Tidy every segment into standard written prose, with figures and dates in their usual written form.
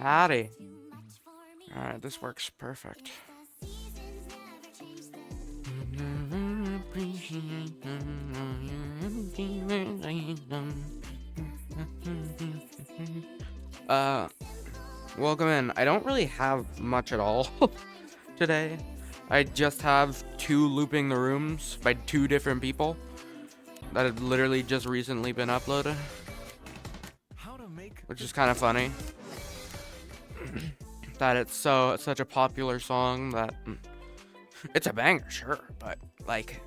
Howdy. Alright, this works perfect. Welcome in. I don't really have much at all today. I just have 2 looping the rooms by 2 different people that have literally just recently been uploaded, which is kind of funny that it's such a popular song that it's a banger, sure, but like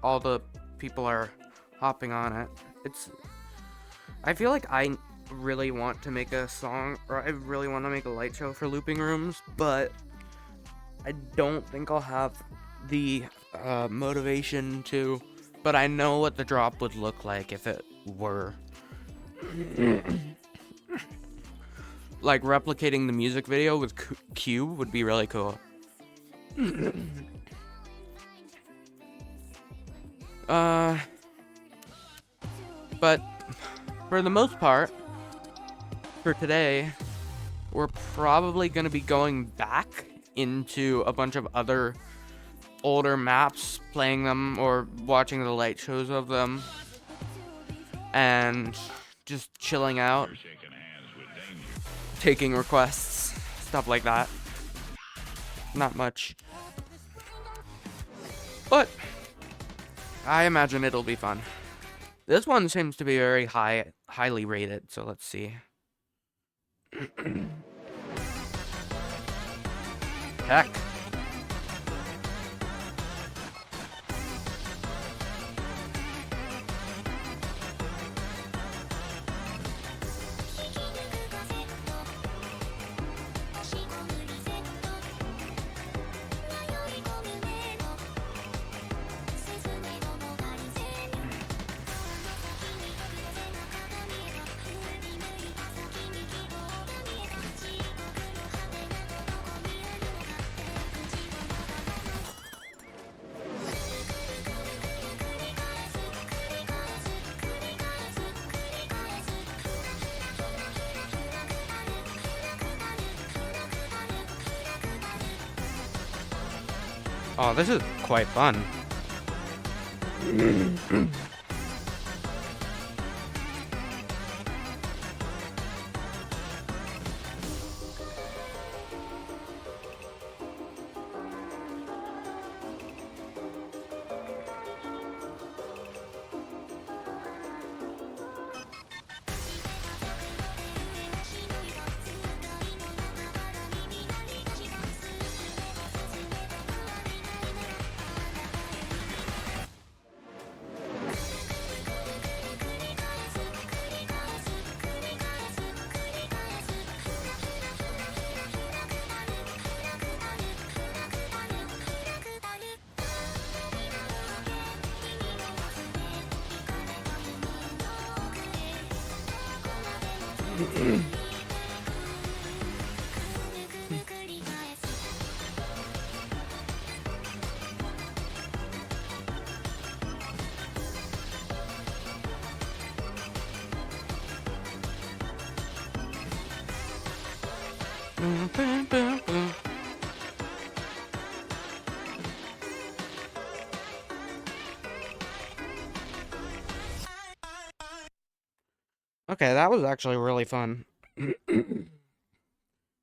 all the people are hopping on it. I feel like I really want to make a song, or I really want to make a light show for looping rooms, but I don't think I'll have the motivation to. But I know what the drop would look like if it were. Like replicating the music video with Cube would be really cool. But for the most part, for today, we're probably going to be going back into a bunch of other older maps, playing them or watching the light shows of them, and just chilling out, taking requests, stuff like that. Not much, but I imagine it'll be fun. This one seems to be very highly rated, so let's see. Heck. Oh, this is quite fun. Okay, that was actually really fun. It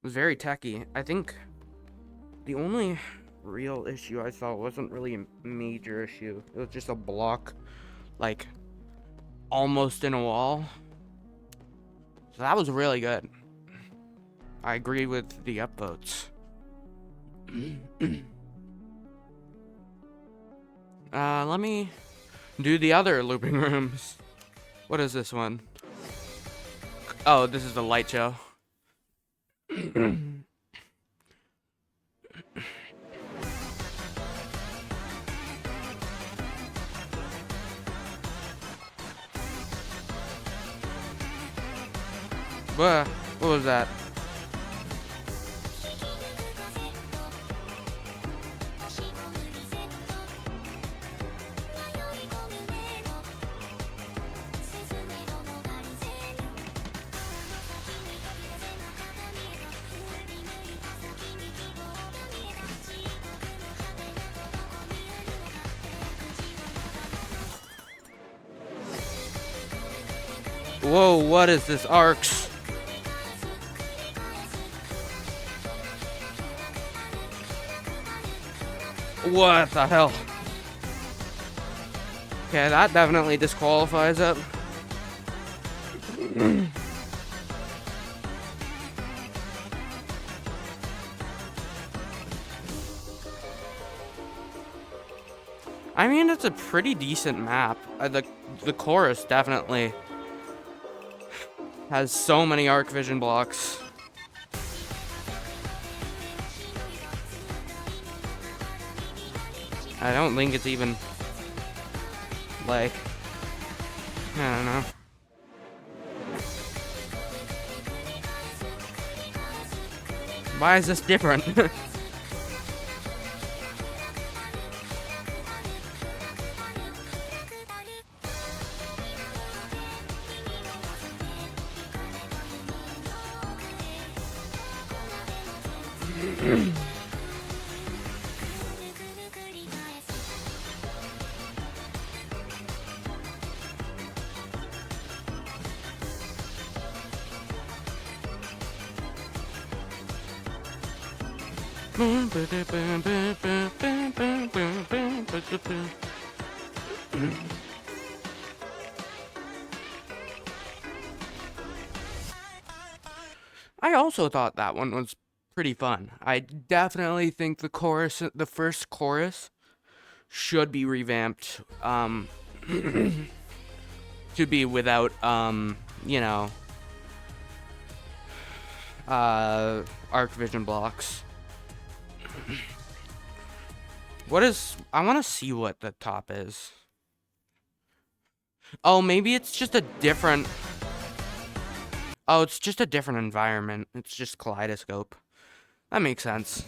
was very techy. I think the only real issue I saw wasn't really a major issue. It was just a block, like, almost in a wall. So that was really good. I agree with the upvotes. Let me do the other looping rooms. What is this one? Oh, this is the light show. What was that? Whoa, what is this? Arcs. What the hell? Okay, that definitely disqualifies it. I mean, it's a pretty decent map. The chorus definitely has so many arc vision blocks. I don't think it's even like, I don't know. Why is this different? I also thought that one was pretty fun. I definitely think the chorus, the first chorus, should be revamped, to be without, you know, arc vision blocks. What is, I want to see what the top is. Oh, maybe it's just a different, oh, it's just a different environment. It's just kaleidoscope. That makes sense.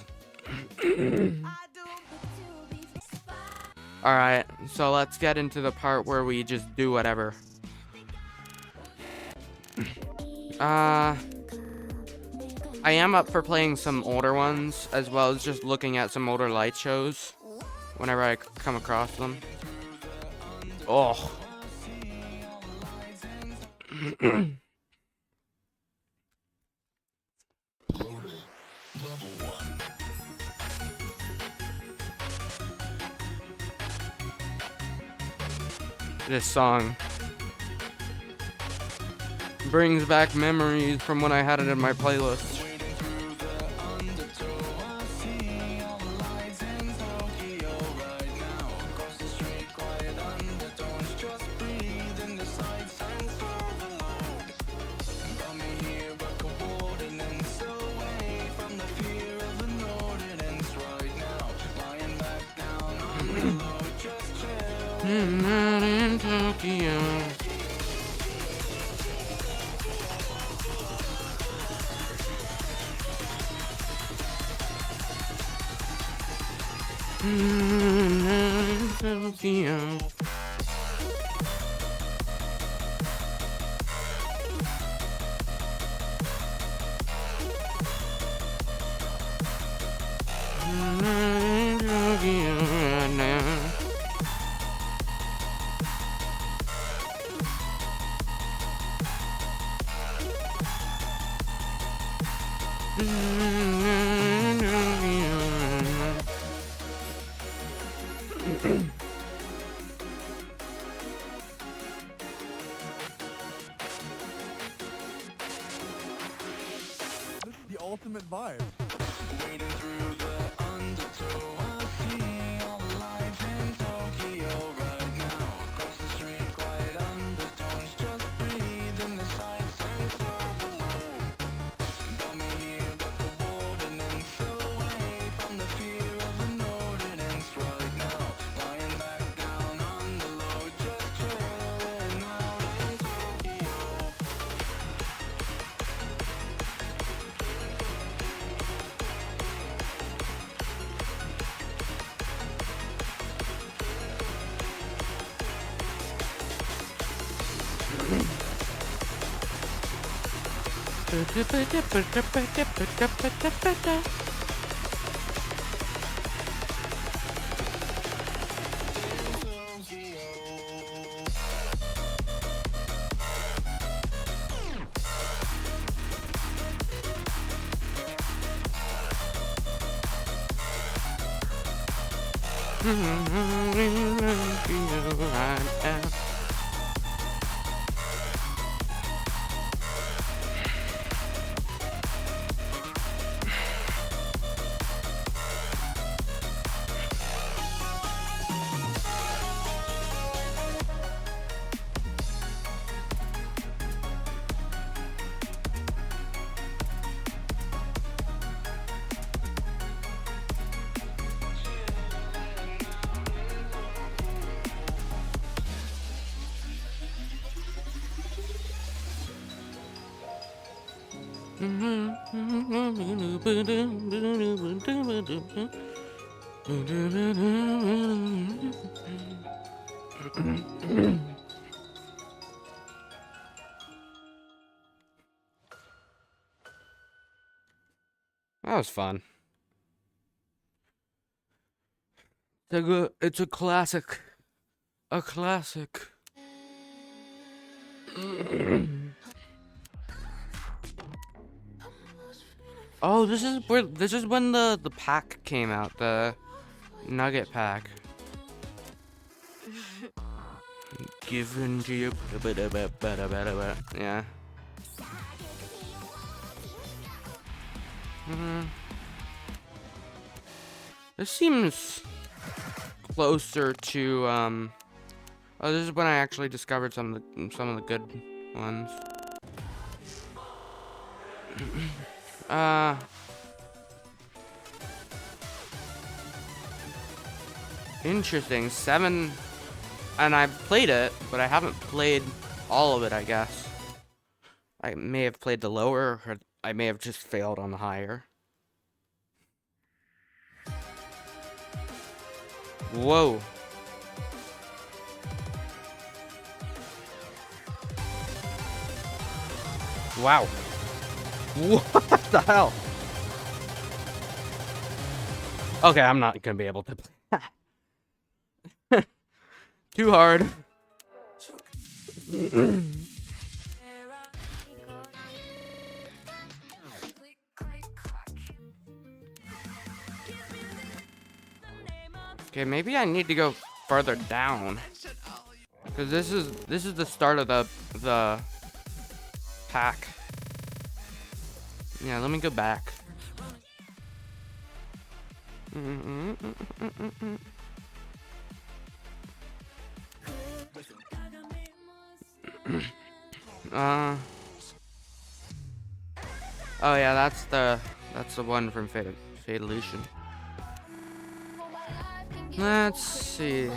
Alright, so let's get into the part where we just do whatever. I am up for playing some older ones, as well as just looking at some older light shows whenever I come across them. Oh. This song brings back memories from when I had it in my playlist. Not in Tokyo. Not in Tokyo. Not in Tokyo right now. The ultimate vibe. Wading through the undertow, I see all the lights in Tokyo right now. Across the street, quiet undertones, just breathe in the sights and sounds alone. Got me here, but the ordinance away from the fear of an ordinance right now. Lying back down on the low, just chilling out in Tokyo. That was fun. It's a classic. A classic. Oh, this is when the pack came out, the nugget pack. Given to you. Yeah. This seems closer to oh, this is when I actually discovered some of the good ones. Interesting. 7, and I've played it, but I haven't played all of it, I guess. I may have played the lower, or I may have just failed on the higher. Whoa. Wow. What the hell? Okay, I'm not gonna be able to play. Too hard. Okay, maybe I need to go further down. Cause this is the start of the pack. Yeah, let me go back. Oh yeah, that's the one from Fatolution. Let's see.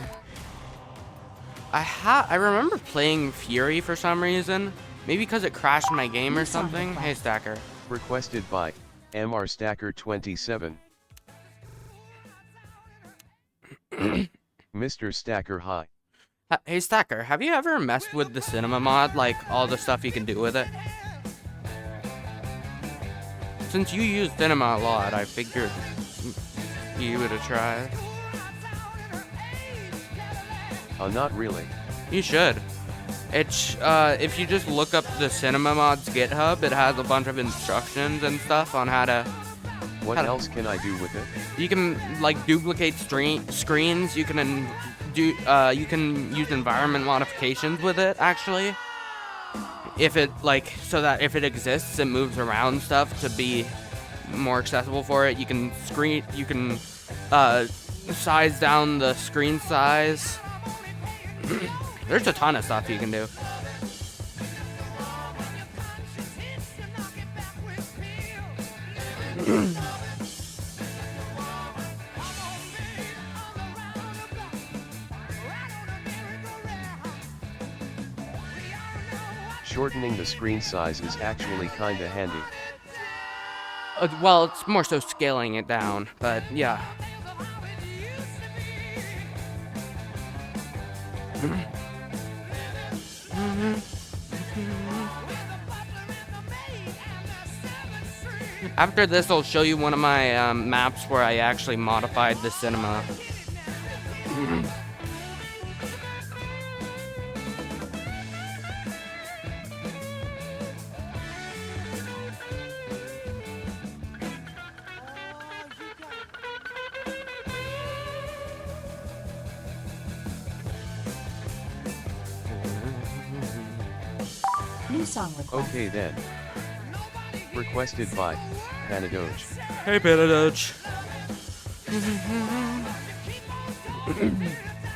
I remember playing Fury for some reason. Maybe because it crashed my game or something. Hey, Stacker. Requested by MR Stacker 27. Mr. Stacker, hi. Hey, Stacker, have you ever messed with the cinema mod? Like, all the stuff you can do with it? Since you use cinema a lot, I figured you would have tried. Not really. You should. It's, if you just look up the cinema mod's GitHub, it has a bunch of instructions and stuff on how to... What else can I do with it? You can, like, duplicate screens. You can you can use environment modifications with it, actually. If it, like, so that if it exists, it moves around stuff to be more accessible for it. You can size down the screen size. There's a ton of stuff you can do. Shortening the screen size is actually kinda handy. Well, it's more so scaling it down, but yeah. After this, I'll show you one of my maps where I actually modified the cinema. New song request. Okay then. Requested by Panadoge. Hey, Panadoge.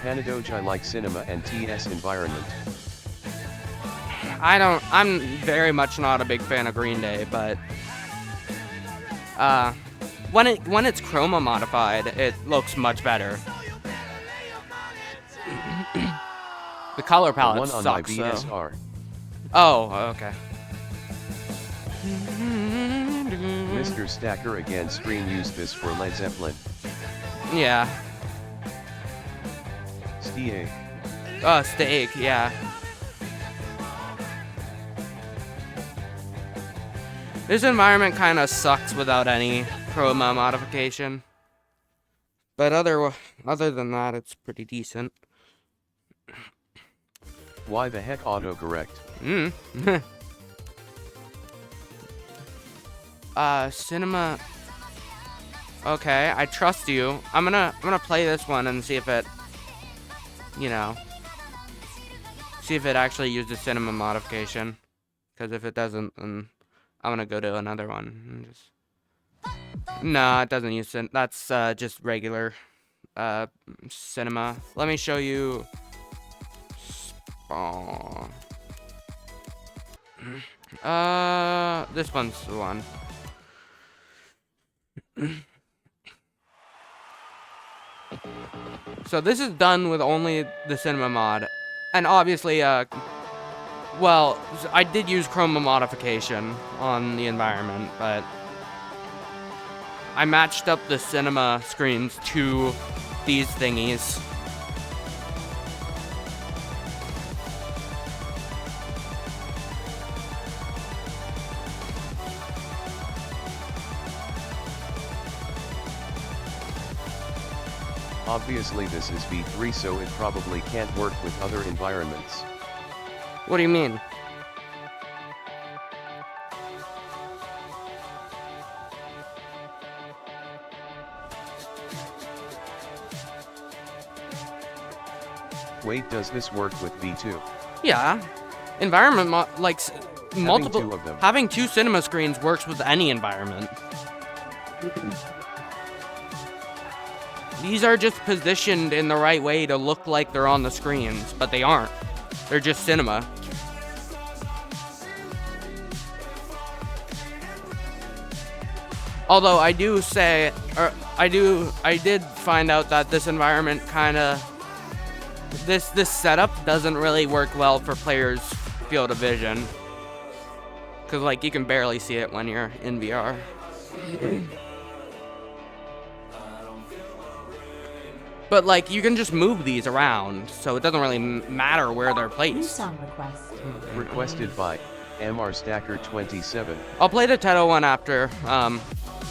Panadoge, I like cinema and TS environment. I'm very much not a big fan of Green Day, but when it's chroma modified, it looks much better. The color The palette one on my sucks, though. VSR. Oh, okay. Mr. Stacker again screen used this for Led Zeppelin. Yeah. Steak. Steak, yeah. This environment kind of sucks without any chroma modification. But other than that, it's pretty decent. Why the heck autocorrect? Cinema. Okay, I trust you. I'm gonna play this one and see if it, see if it actually uses cinema modification. Because if it doesn't, then I'm gonna go to another one. No, it doesn't use that's just regular cinema. Let me show you. This one's the one. So this is done with only the cinema mod, and obviously, well, I did use chroma modification on the environment, but I matched up the cinema screens to these thingies. Obviously this is V3, so it probably can't work with other environments. What do you mean? Wait, does this work with V2? Yeah. Environment multiple two of them. having two cinema screens works with any environment. These are just positioned in the right way to look like they're on the screens, but they aren't. They're just cinema. Although I do say, or I did find out that this environment this setup doesn't really work well for players' field of vision. Cause like you can barely see it when you're in VR. But like you can just move these around, so it doesn't really matter where they're New placed. song request. Requested by MR Stacker 27. I'll play the Teto one after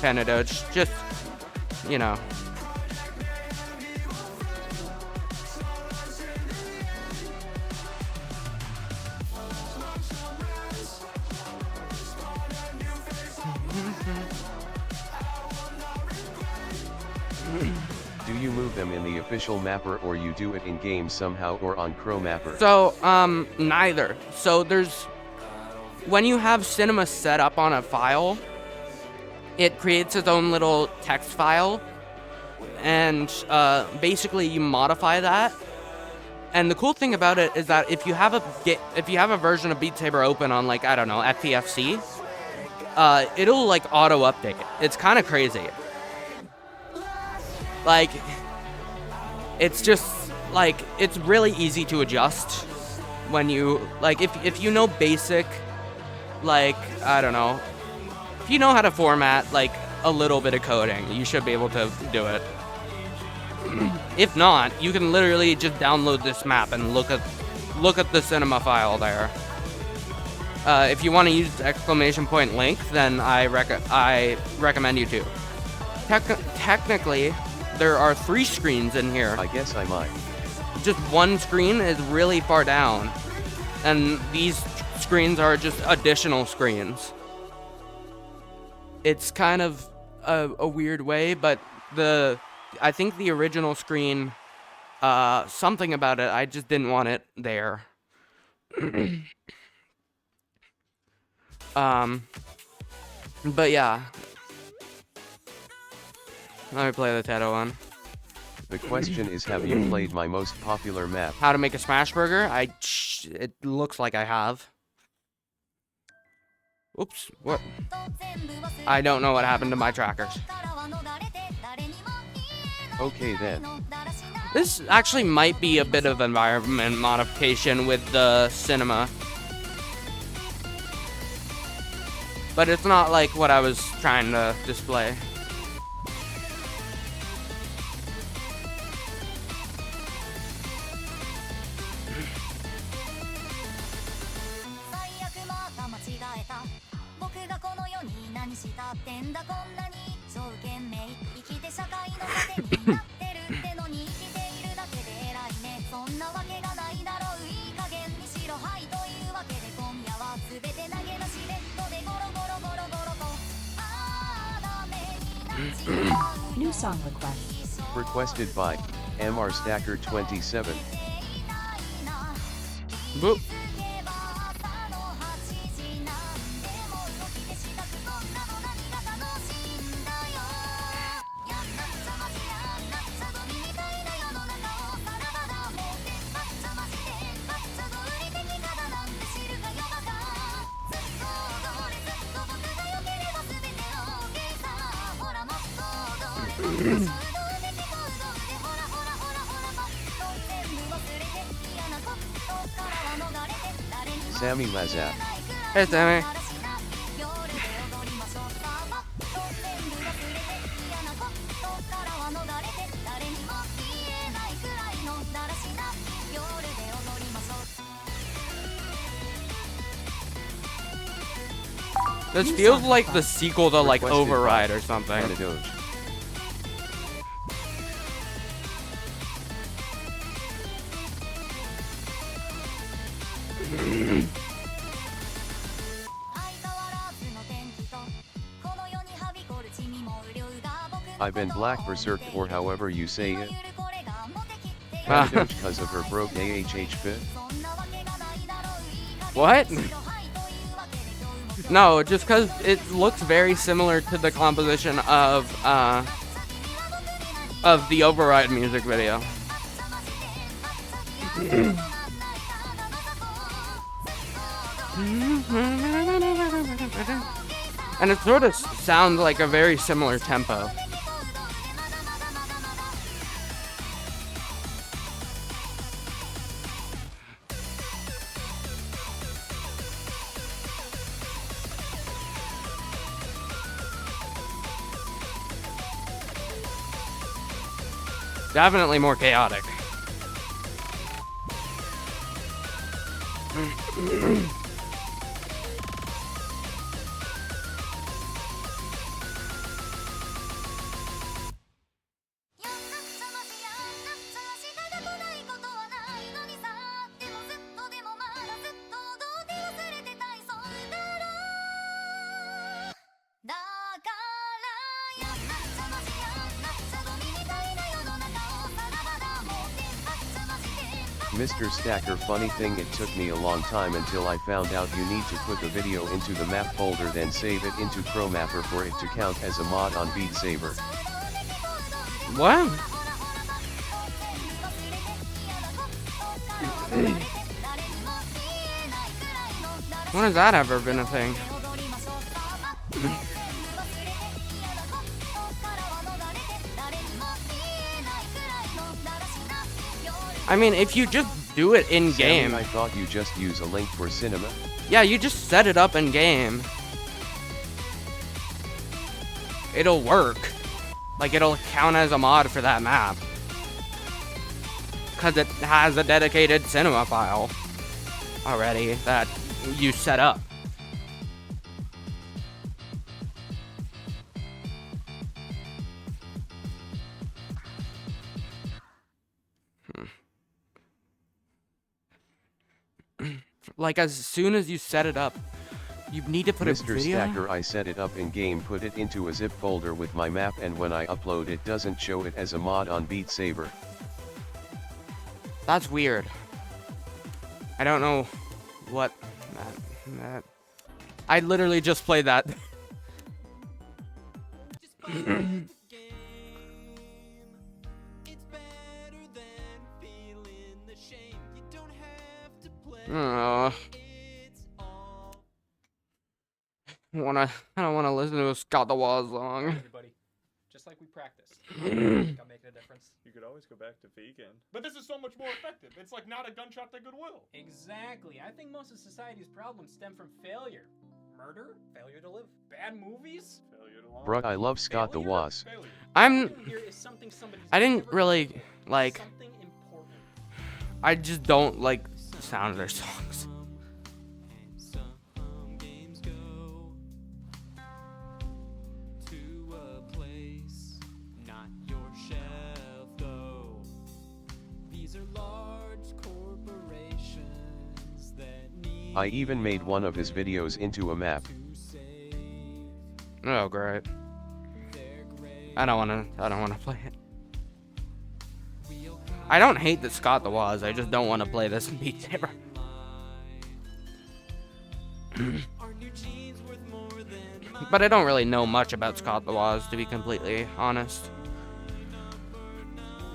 Panadoge, just Do you move them in the official mapper, or you do it in game somehow, or on Crow Mapper? So, neither. So when you have cinema set up on a file, it creates its own little text file, and basically you modify that. And the cool thing about it is that if you have a version of Beat Saber open on like, I don't know, FPFC, it'll like auto update. It's kind of crazy. Like, it's just like it's really easy to adjust when you like if you know basic, like, I don't know, if you know how to format like a little bit of coding, you should be able to do it. If not, you can literally just download this map and look at the cinema file there. If you want to use !link, then I recommend you to. Technically, there are 3 screens in here. I guess I might. Just one screen is really far down, and these screens are just additional screens. It's kind of a weird way, but I think the original screen, something about it, I just didn't want it there. But yeah. Let me play the Teto one. The question is, have you played my most popular map? How to make a smash burger? It looks like I have. Oops, what? I don't know what happened to my trackers. Okay then. This actually might be a bit of environment modification with the cinema. But it's not like what I was trying to display. New song request. Requested by MR Stacker 27. Boop. Sammy Lazap. Hey, Sammy. This feels like the sequel to like Requested Override by or something. Anadoge. I've been black berserked, or however you say it. Anadoge cause of her broke AHH fit. What? No, just because it looks very similar to the composition of the Override music video. And it sort of sounds like a very similar tempo. Definitely more chaotic. Mr. Stacker, funny thing, it took me a long time until I found out you need to put the video into the map folder, then save it into ProMapper for it to count as a mod on Beat Saber. What? When has that ever been a thing? I mean, if you just do it in game. Sammy, I thought you just use a link for cinema. Yeah, you just set it up in game. It'll work. Like, it'll count as a mod for that map. Because it has a dedicated cinema file already that you set up. Like, as soon as you set it up, you need to put a Mr. video. Stacker, I set it up in game, put it into a zip folder with my map, and when I upload it doesn't show it as a mod on Beat Saber. That's weird. I don't know what that I literally just played that. I don't wanna listen to a Scott the Wall song. Everybody, just like we practiced. I'm making a difference. You could always go back to vegan. But this is so much more effective. It's like not a gunshot to goodwill. Exactly. I think most of society's problems stem from failure. Murder, failure to live, bad movies. Failure to launch. Bruh, I love Scott the Failure? Woz. Failure. Here is something somebody's I didn't never really done. like. Something important. I just don't like the sound of their songs. Some games go to a place not your shelf though. These are large corporations that need I even made one of his videos into a map. to save Oh great. their grave. I don't wanna play it. I don't hate that Scott the Waz, I just don't wanna play this in Beat Saber. Are new jeans worth more than But I don't really know much about Scott the Waz, to be completely honest.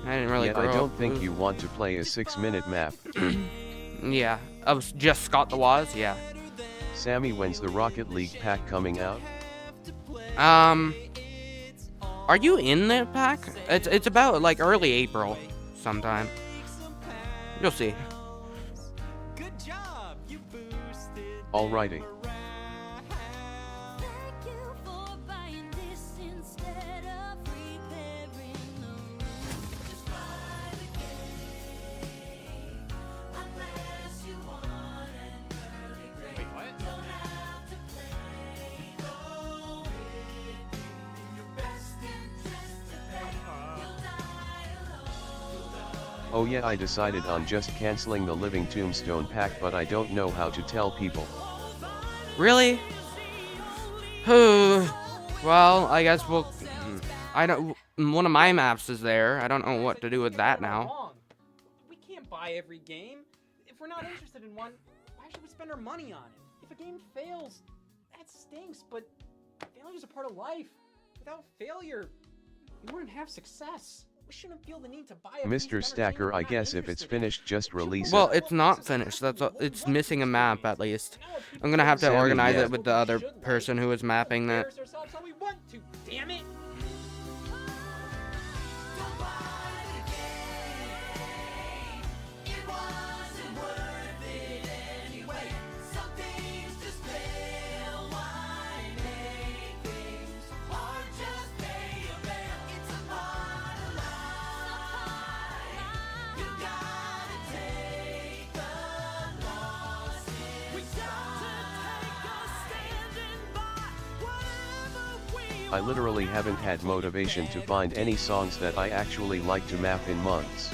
I didn't really Yet grow I don't up think with- you want to play a 6-minute map. Yeah, of just Scott the Waz, yeah. Sammy, when's the Rocket League pack coming out? Are you in the pack? It's about like early April sometime. You'll see. good job, you boosted Alrighty. Thank you for buying this instead of repairing the room. Just buy the game, unless you want an early grade. Wait, what? Don't have to play, go with in your best interest to pay. You'll die alone. Oh yeah, I decided on just canceling the Living Tombstone pack, but I don't know how to tell people. Really? Well, I guess we'll. I don't. One of my maps is there. I don't know what to do with that now. Wrong. We can't buy every game. If we're not interested in one, why should we spend our money on it? If a game fails, that stinks, but failure's a part of life. Without failure, we wouldn't have success. We shouldn't feel the need to buy a piece of Mr. Stacker, entertainment I we're not guess if it's interested in. finished, just release Well, it. it's not finished. It's missing a map at least. Now if people I'm gonna have to Sammy, organize yeah. it with the other person who was mapping that. embarrass ourselves how we want to. Damn it! Don't buy the game. It wasn't worth it anyway. Some things just fail. Why make things hard? Just pay a bill. It's a part of life. You gotta take the losses. We got to take a stand and buy whatever we I literally haven't had motivation to find any songs that I actually like to map in months.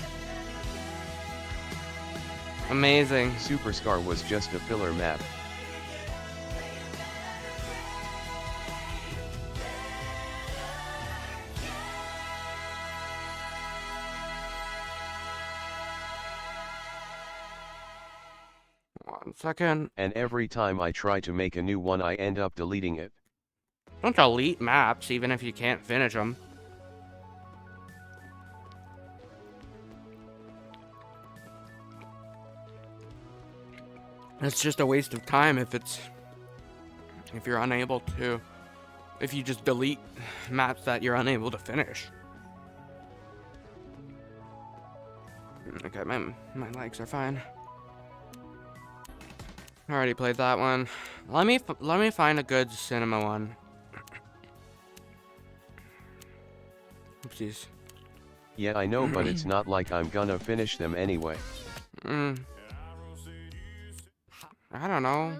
Amazing. Superscar was just a filler map. One second. And every time I try to make a new one, I end up deleting it. Don't delete maps, even if you can't finish them. It's just a waste of time if you're unable to, if you just delete maps that you're unable to finish. Okay, my legs are fine. I already played that one. Let me find a good cinema one. Oopsies. Yeah, I know, but it's not like I'm gonna finish them anyway. I don't know.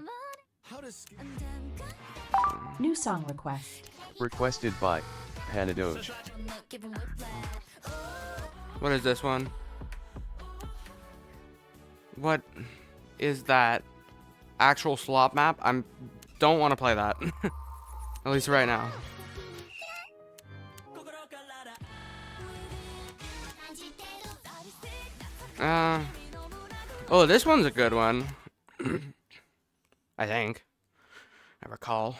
New song request. Requested by Panadoge. What is this one? What is that? Actual slop map? Don't want to play that. At least right now. Oh, this one's a good one. I think. I recall.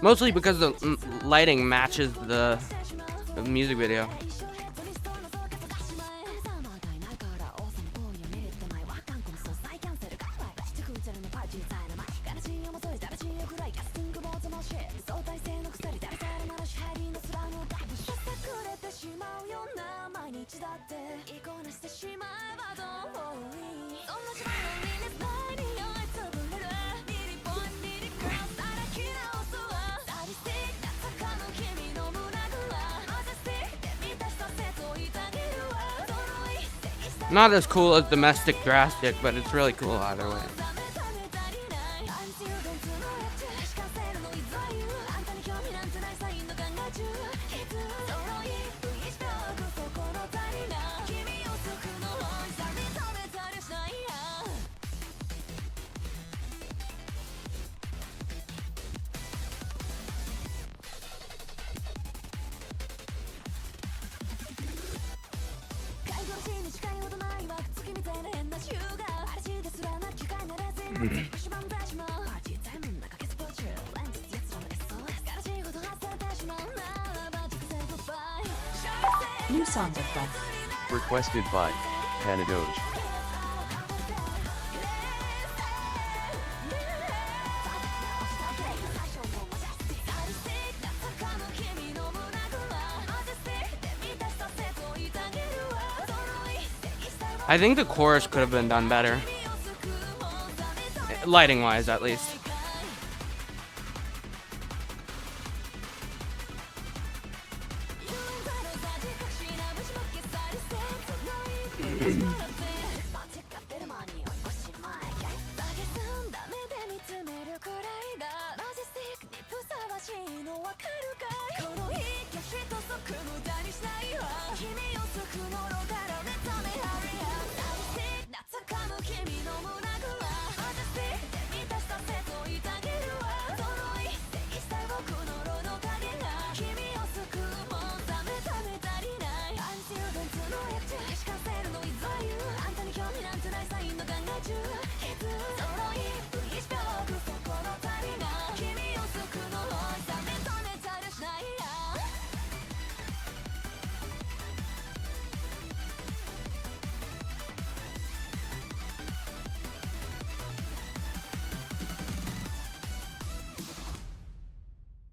Mostly because the lighting matches the music video. Not as cool as Domestic Drastic, but it's really cool either way. New song request. Requested by Panadoge. I think the chorus could have been done better. Lighting wise, at least.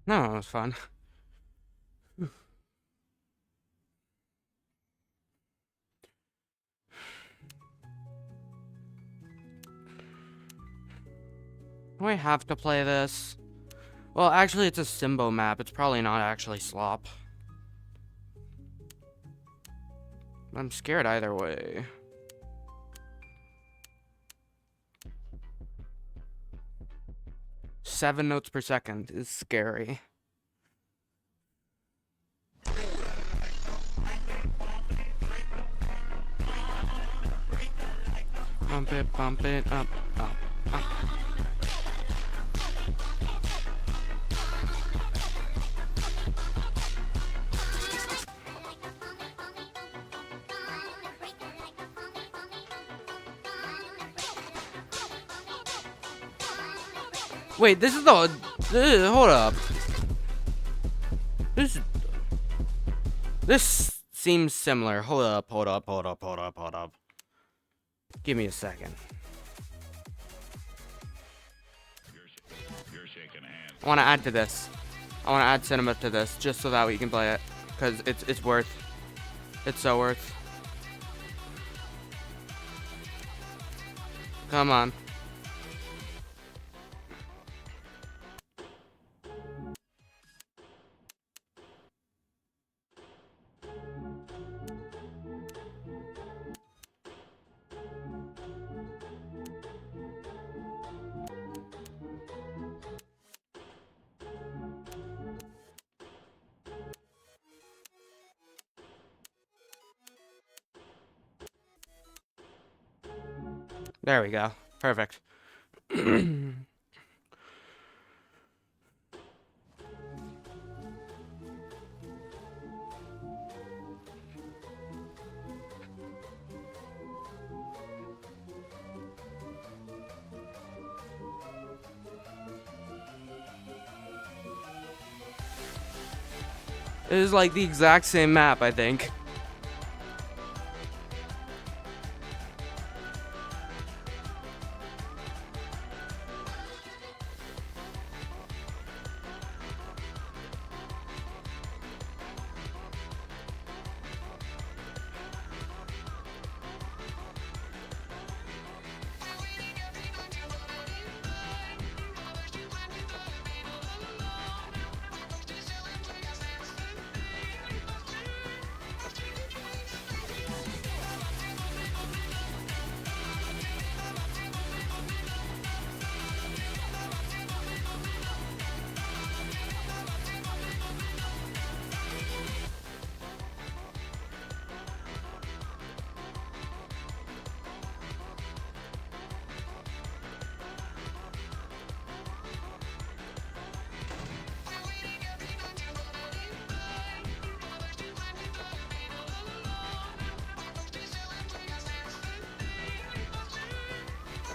No, it was fun. Do I have to play this? Well, actually, it's a Simbo map. It's probably not actually Slop. I'm scared either way. Seven notes per second is scary. Bump it up, up, up. Wait, this is the... hold up. This seems similar. Hold up. Give me a second. I want to add to this. I want to add cinema to this, just so that we can play it. Because it's worth. It's so worth. Come on. There we go. Perfect. It is like the exact same map, I think.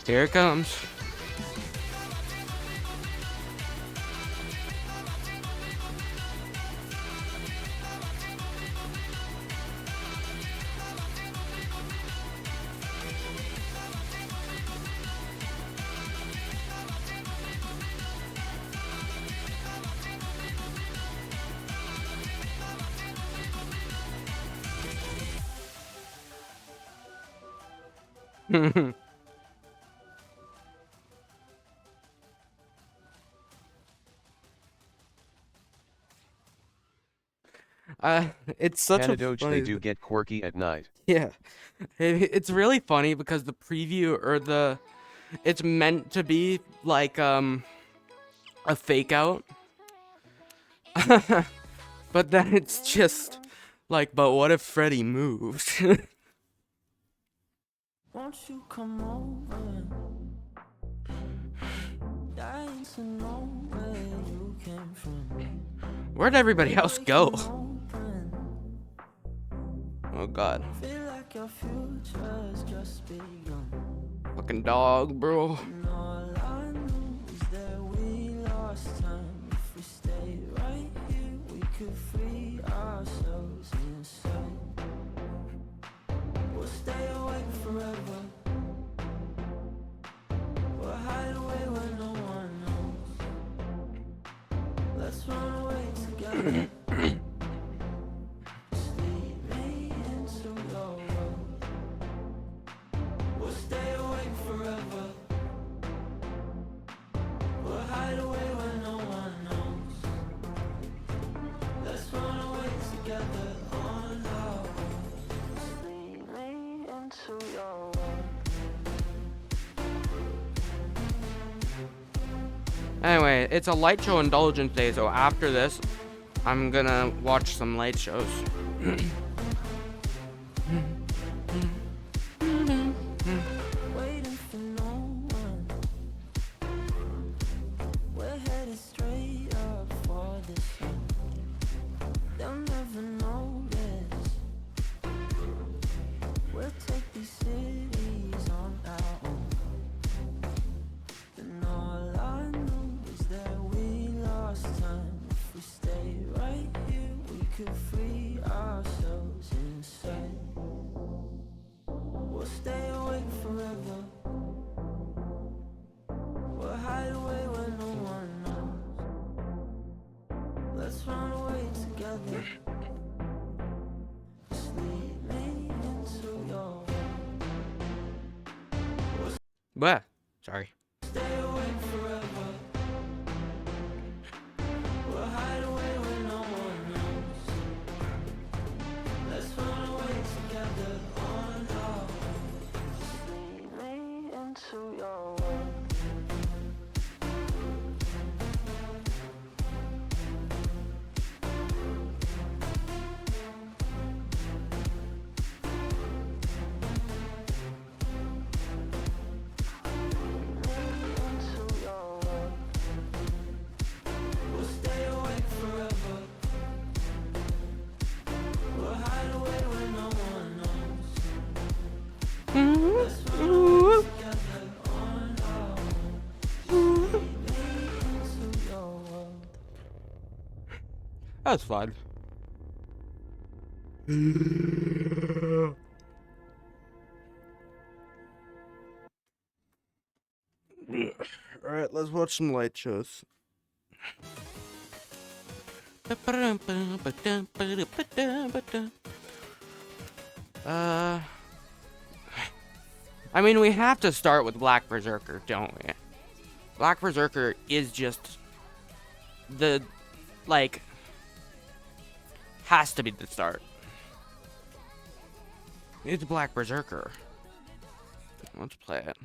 Here it comes. It's such a Canadoge, funny. they do get quirky at night. Yeah, it's really funny because the preview or it's meant to be like a fake out, but then it's just like, but what if Freddy moved? Won't you come over? Dying to know where you came from. Where'd everybody else go? Oh God, Feel like your future's just begun. fucking dog, bro. And all I know is that we lost time. If we stay right here, we could free ourselves inside. We'll stay awake forever. We'll hide away where no one knows. Let's run away together. Just lead me into your world. We'll stay awake forever. We'll hide away where no one knows. Let's run away together on our own. Just lead me into your world. Anyway, it's a light show indulgence day, so after this, I'm gonna watch some light shows. Waiting for no one. We're headed straight up for the sun. They'll never notice. We'll take these cities on our own. And all I know is that we lost time. If we stay right here, we could free ourselves inside. We'll stay awake forever. We'll hide away where no one knows. Let's run away together. Just lead me into your world. But sorry. Stay awake forever. We'll hide away where no one knows. Let's run away together on our own. Just lead me into your world. Into your world. We'll stay awake forever. We'll hide away where no one knows. Let's run away together on our own. Lead me into your world. That's fun. Alright, let's watch some light shows. I mean, we have to start with Black Berserker, don't we? Black Berserker is just the, like, has to be the start. It's Black Berserker. Let's play it.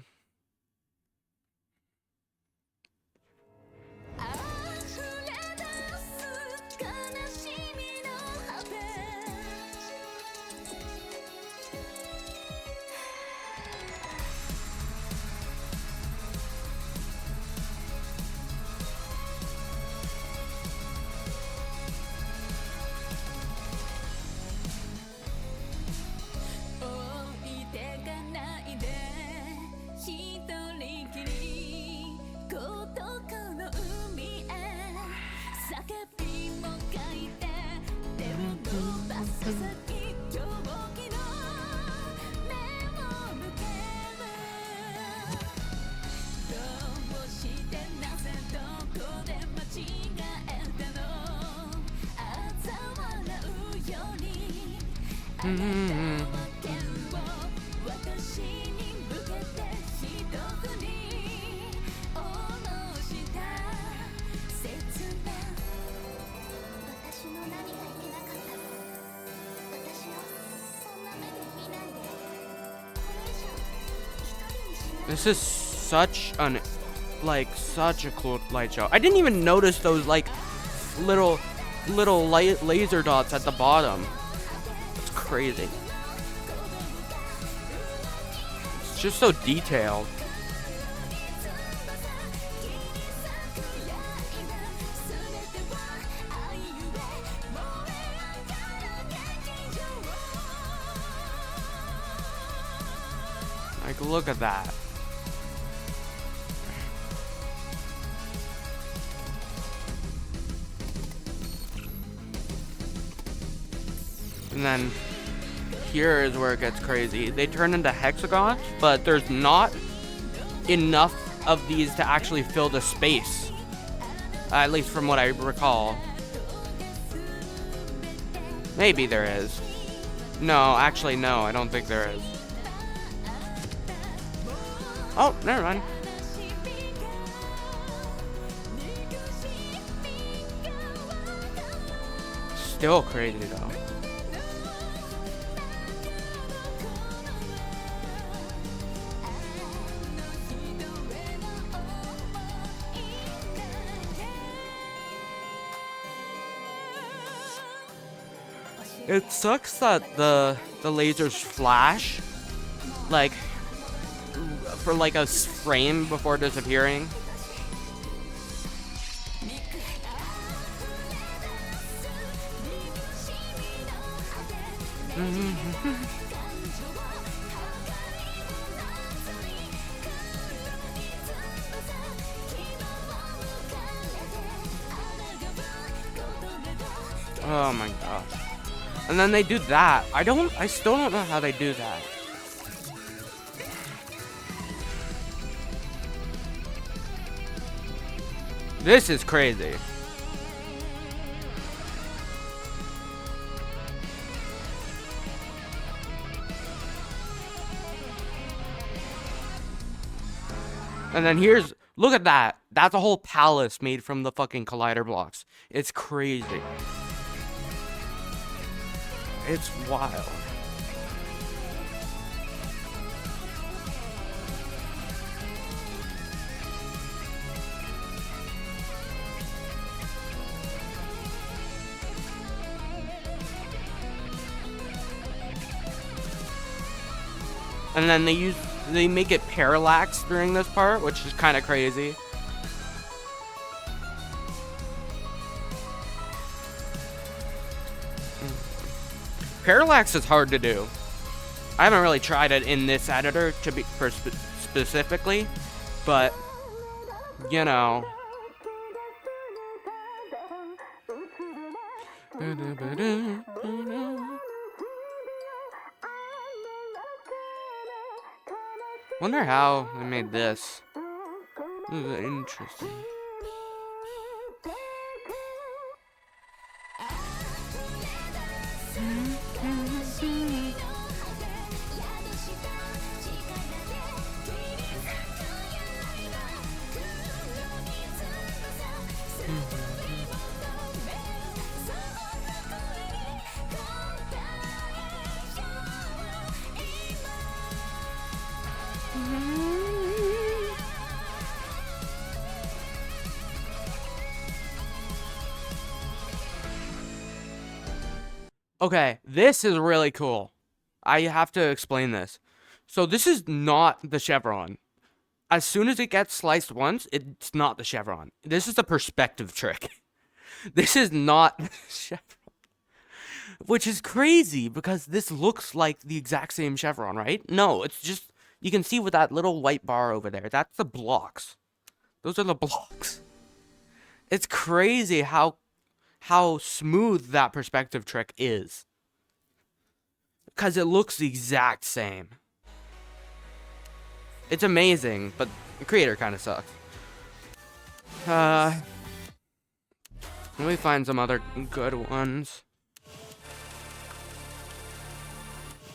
This is such an, such a cool light show. I didn't even notice those, little laser dots at the bottom. It's crazy. It's just so detailed. Like, look at that. And then here is where it gets crazy. They turn into hexagons, but there's not enough of these to actually fill the space. At least from what I recall. Maybe there is. No, actually no, I don't think there is. Oh, never mind. Still crazy though. It sucks that the lasers flash, for a frame before disappearing. Oh my gosh. And then they do that. I still don't know how they do that. This is crazy. And then look at that. That's a whole palace made from the fucking collider blocks. It's crazy. It's wild. And then they make it parallax during this part, which is kind of crazy. Parallax is hard to do. I haven't really tried it in this editor specifically, but you know. Wonder how they made this. This is interesting. Okay, this is really cool. I have to explain this. So this is not the chevron. As soon as it gets sliced once, it's not the chevron. This is a perspective trick. This is not the chevron. Which is crazy because this looks like the exact same chevron, right? No, it's just, you can see with that little white bar over there, that's the blocks. Those are the blocks. It's crazy how smooth that perspective trick is. Because it looks the exact same. It's amazing, but the creator kind of sucks. Let me find some other good ones.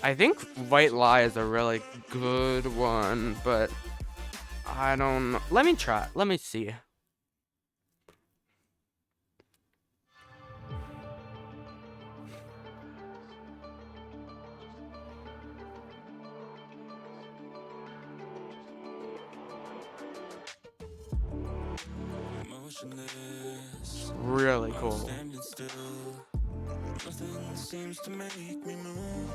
I think White Lie is a really good one, but I don't know. Let me try. Let me see. It's really cool. Nothing seems to make me move.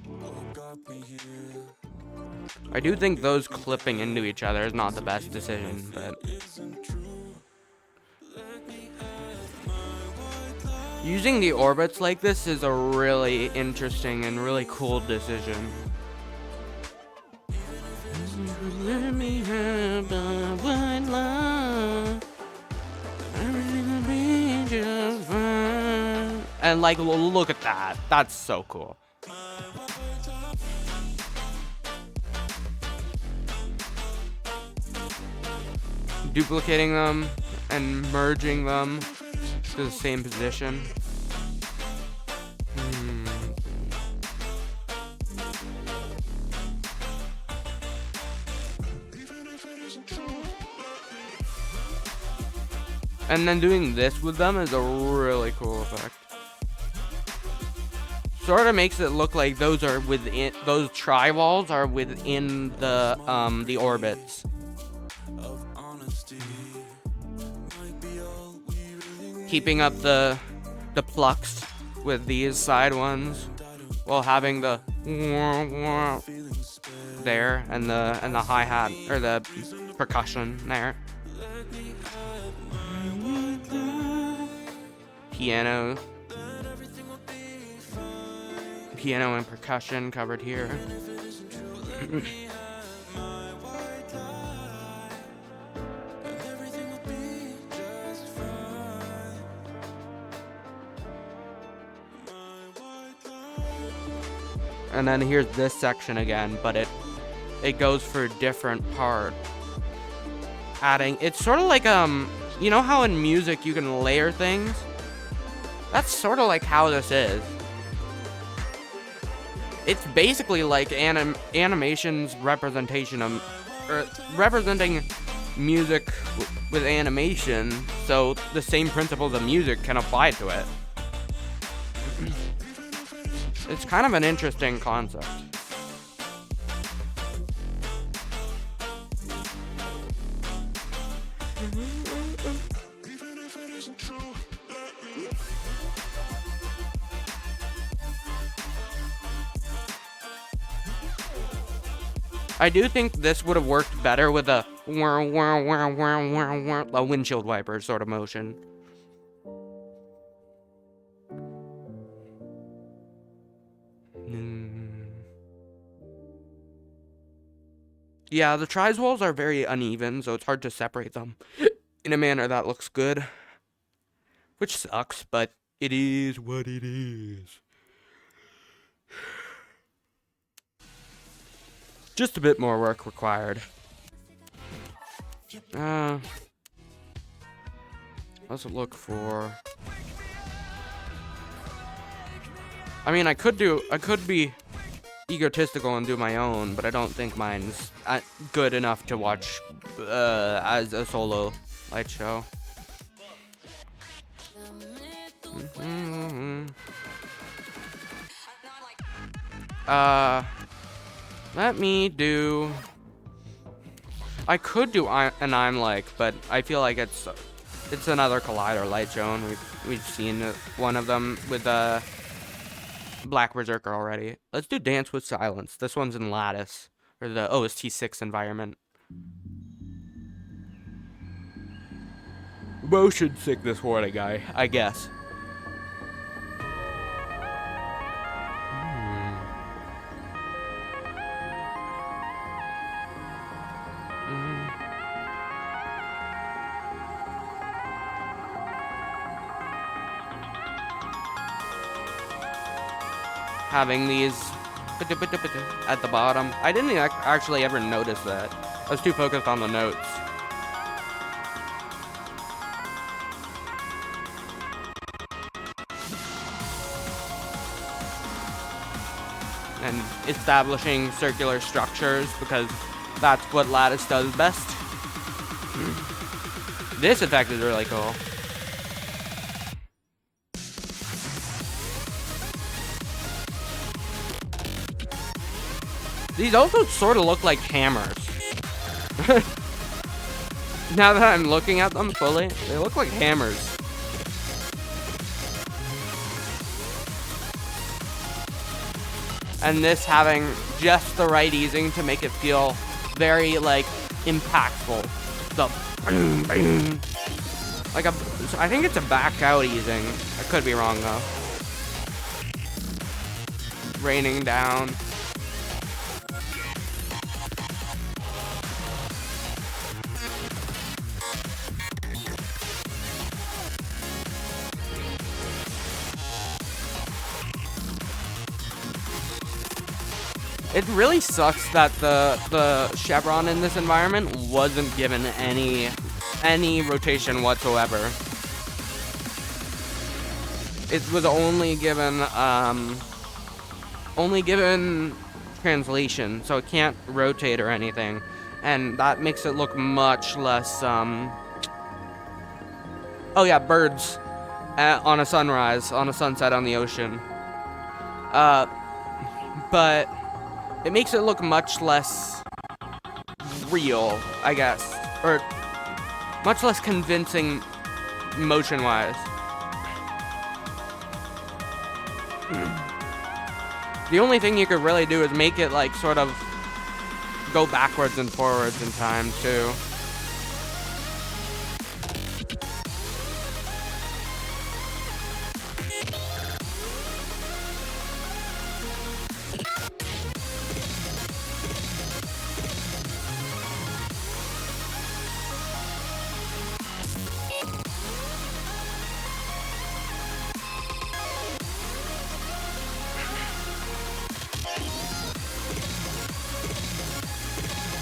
What got me here? I do think those clipping into each other is not the best decision, but using the orbits like this is a really interesting and really cool decision. Let me have the white lie. Everything will be just fine. And like, look at that. That's so cool. Duplicating them and merging them to the same position. And then doing this with them is a really cool effect. Sort of makes it look like those are within, those tri-walls are within the orbits. Keeping up the plucks with these side ones while having the there and the hi-hat or the percussion there. Piano and percussion covered here. And then here's this section again, but it goes for a different part. Adding, it's sort of like you know how in music you can layer things? That's sort of like how this is. It's basically like animation's representation of, or representing music with animation, so the same principles of music can apply to it. It's kind of an interesting concept. I do think this would have worked better with a windshield wiper sort of motion. Yeah, the tri-walls are very uneven, so it's hard to separate them in a manner that looks good. Which sucks, but it is what it is. Just a bit more work required. Let's look for. I mean, I could be egotistical and do my own, but I don't think mine's good enough to watch as a solo light show. Let me do. I could do an I'm like, but I feel like it's another Collider light show, and we've seen one of them with Black Berserker already. Let's do Dance with Silence. This one's in Lattice, or the OST6 environment. Motion sickness warning, I guess. Having these at the bottom. I didn't actually ever notice that. I was too focused on the notes. And establishing circular structures, because that's what Lattice does best. This effect is really cool. These also sort of look like hammers. Now that I'm looking at them fully, they look like hammers. And this having just the right easing to make it feel very, like, impactful. The like I think it's a back out easing. I could be wrong though. Raining down. It really sucks that the chevron in this environment wasn't given any rotation whatsoever. It was only given translation, so it can't rotate or anything, and that makes it look much less. Oh yeah, birds on a sunrise, on a sunset on the ocean. But it makes it look much less real, I guess. Or much less convincing motion-wise. The only thing you could really do is make it, like, sort of go backwards and forwards in time, too.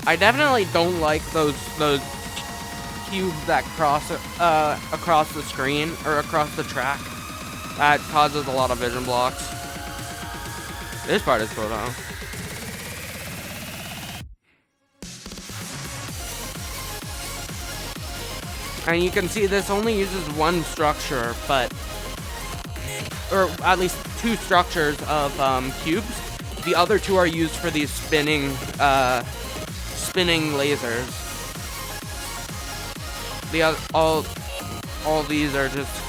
I definitely don't like those cubes that cross across the screen or across the track. That causes a lot of vision blocks. This part is cool though. And you can see this only uses one structure, or at least two structures of cubes. The other two are used for these spinning lasers. All these are just.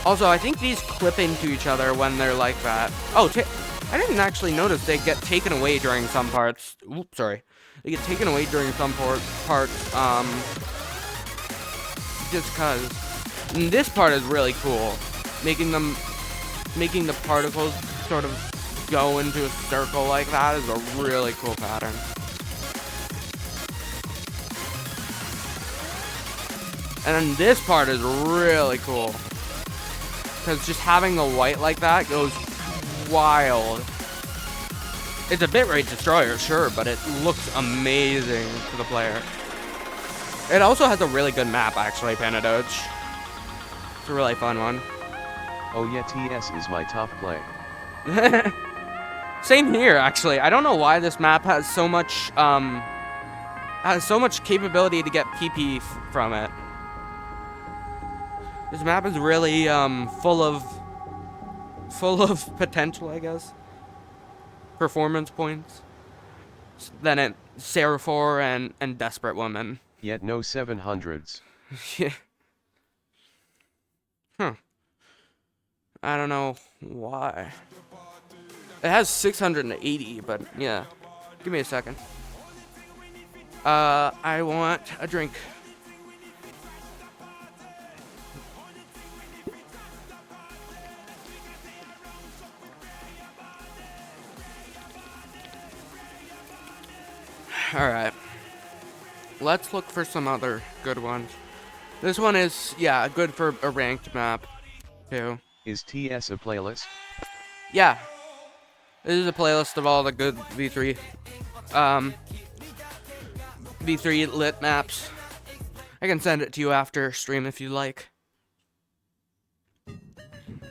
Also, I think these clip into each other when they're like that. Oh, I didn't actually notice they get taken away during some parts. Oops, sorry. They get taken away during some parts. Just cause. And this part is really cool, making the particles sort of go into a circle like that is a really cool pattern. And then this part is really cool, because just having the white like that goes wild. It's a bitrate destroyer, sure, but it looks amazing to the player. It also has a really good map, actually, Panadoge. It's a really fun one. Oh yeah, TS is my top play. Same here, actually. I don't know why this map has so much capability to get PP from it. This map is really full of potential, I guess. Performance points. Than it Seraphor and Desperate Woman. Yet no 700s. Yeah. Huh. I don't know why. It has 680, but yeah. Give me a second. I want a drink. Alright. Let's look for some other good ones. This one is, yeah, good for a ranked map, too. Is TS a playlist? Yeah. This is a playlist of all the good V3 lit maps. I can send it to you after stream if you like.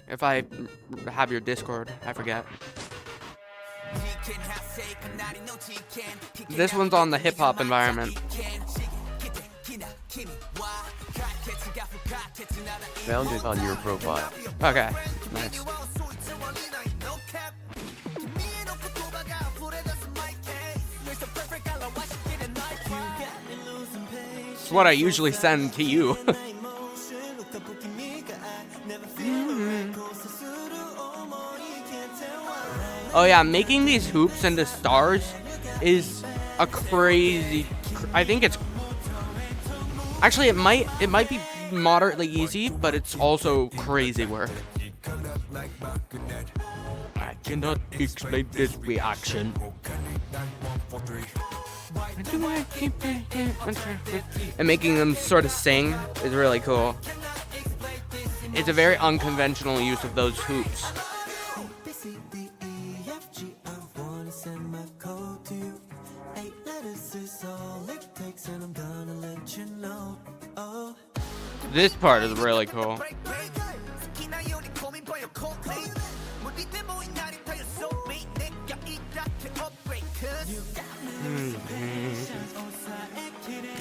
If I have your Discord, I forget. This one's on the hip-hop environment. Found it on your profile. Okay, nice. It's what I usually send to you. Oh yeah, making these hoops into stars is a crazy. I think it's actually it might be moderately easy, but it's also crazy work. I cannot explain this reaction. And making them sort of sing is really cool. It's a very unconventional use of those hoops. This part is really cool.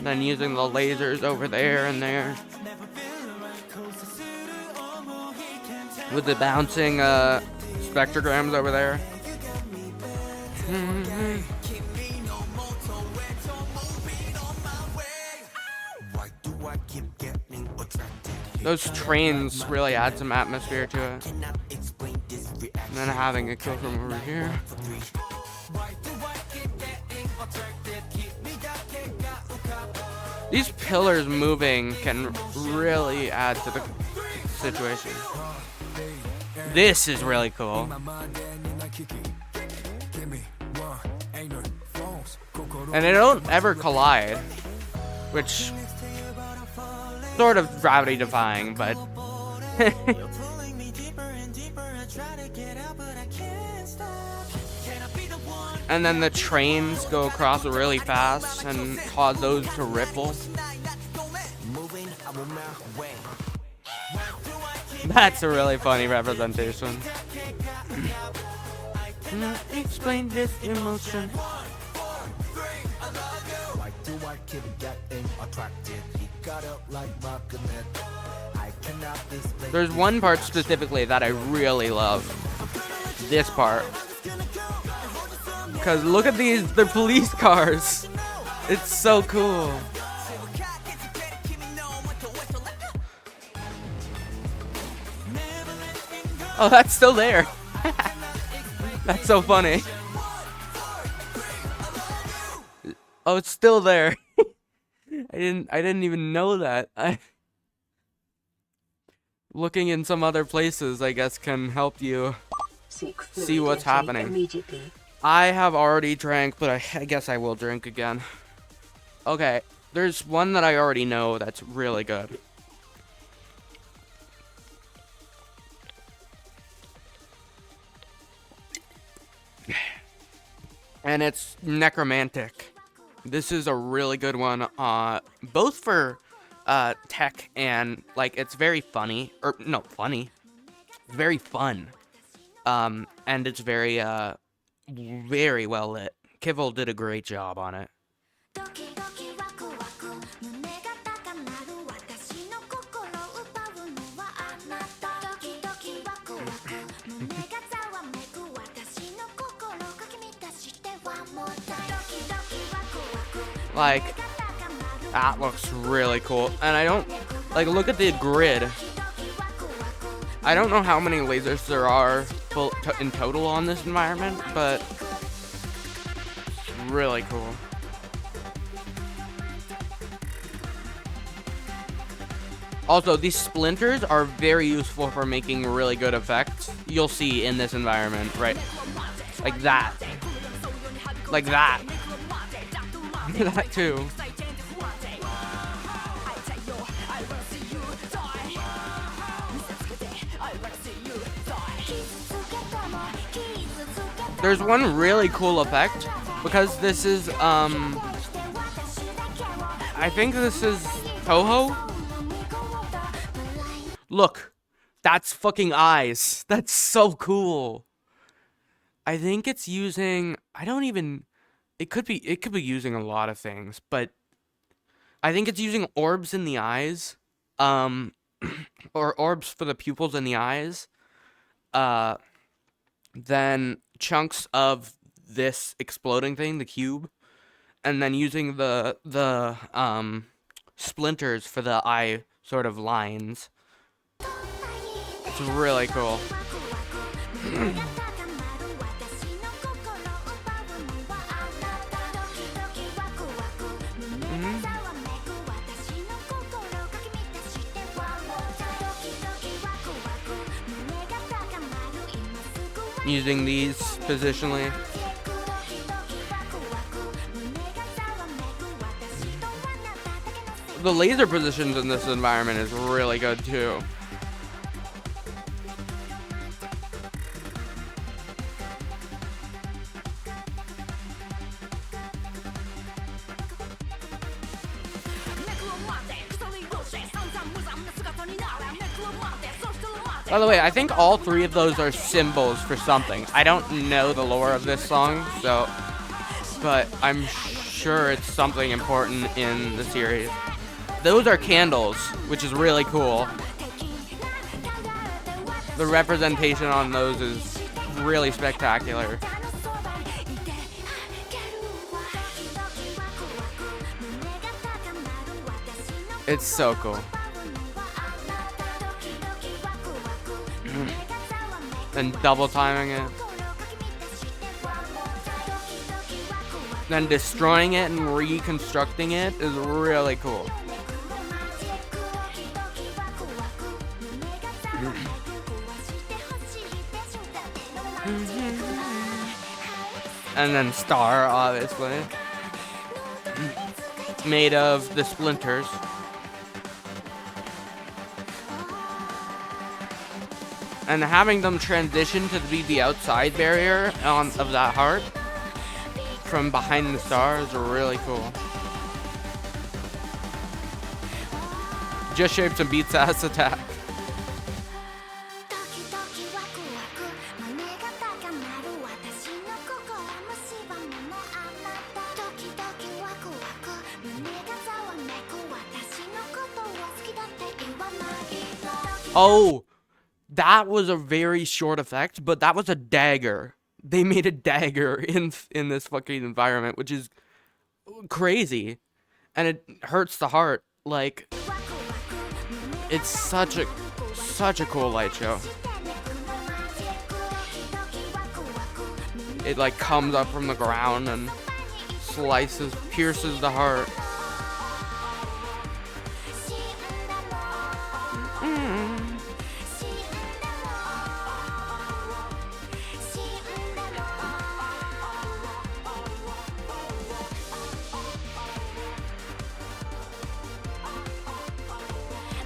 Then using the lasers over there and there. With the bouncing spectrograms over there. Those trains really add some atmosphere to it. And then having a kill from over here. These pillars moving can really add to the situation. This is really cool. And they don't ever collide, which sort of gravity defying, but and then the trains go across really fast and cause those to ripple. That's a really funny representation. Explain this emotion. There's one part specifically that I really love. This part. Because look at these, they're police cars. It's so cool. Oh, that's still there. That's so funny. Oh, it's still there. I didn't even know that. Looking in some other places, I guess, can help you see what's happening. I have already drank, but I guess I will drink again. Okay, there's one that I already know that's really good. and it's necromantic. This is a really good one, both for tech and like it's very funny, or no funny, very fun, and it's very very well lit. Kivil did a great job on it. Like, that looks really cool. And I don't, like, look at the grid. I don't know how many lasers there are in total on this environment, but it's really cool. Also, these splinters are very useful for making really good effects. You'll see in this environment, right? Like that. Like that. That too. There's one really cool effect because this is I think this is Toho. Look, that's fucking eyes. That's so cool. I think it's using, it could be using a lot of things, but I think it's using orbs in the eyes, or orbs for the pupils in the eyes, then chunks of this exploding thing, the cube, and then using the splinters for the eye sort of lines. It's really cool. Using these positionally. The laser positions in this environment is really good too. By the way, I think all three of those are symbols for something. I don't know the lore of this song, but I'm sure it's something important in the series. Those are candles, which is really cool. The representation on those is really spectacular. It's so cool. And double timing it. Then destroying it and reconstructing it is really cool. And then Star, obviously. Made of the splinters. And having them transition to be the outside barrier of that heart from behind the star is really cool. Just shapes and beats ass attack. Oh, that was a very short effect, but that was a dagger. They made a dagger in this fucking environment, which is crazy, and it hurts the heart. Like, it's such a cool light show. It like comes up from the ground and pierces the heart.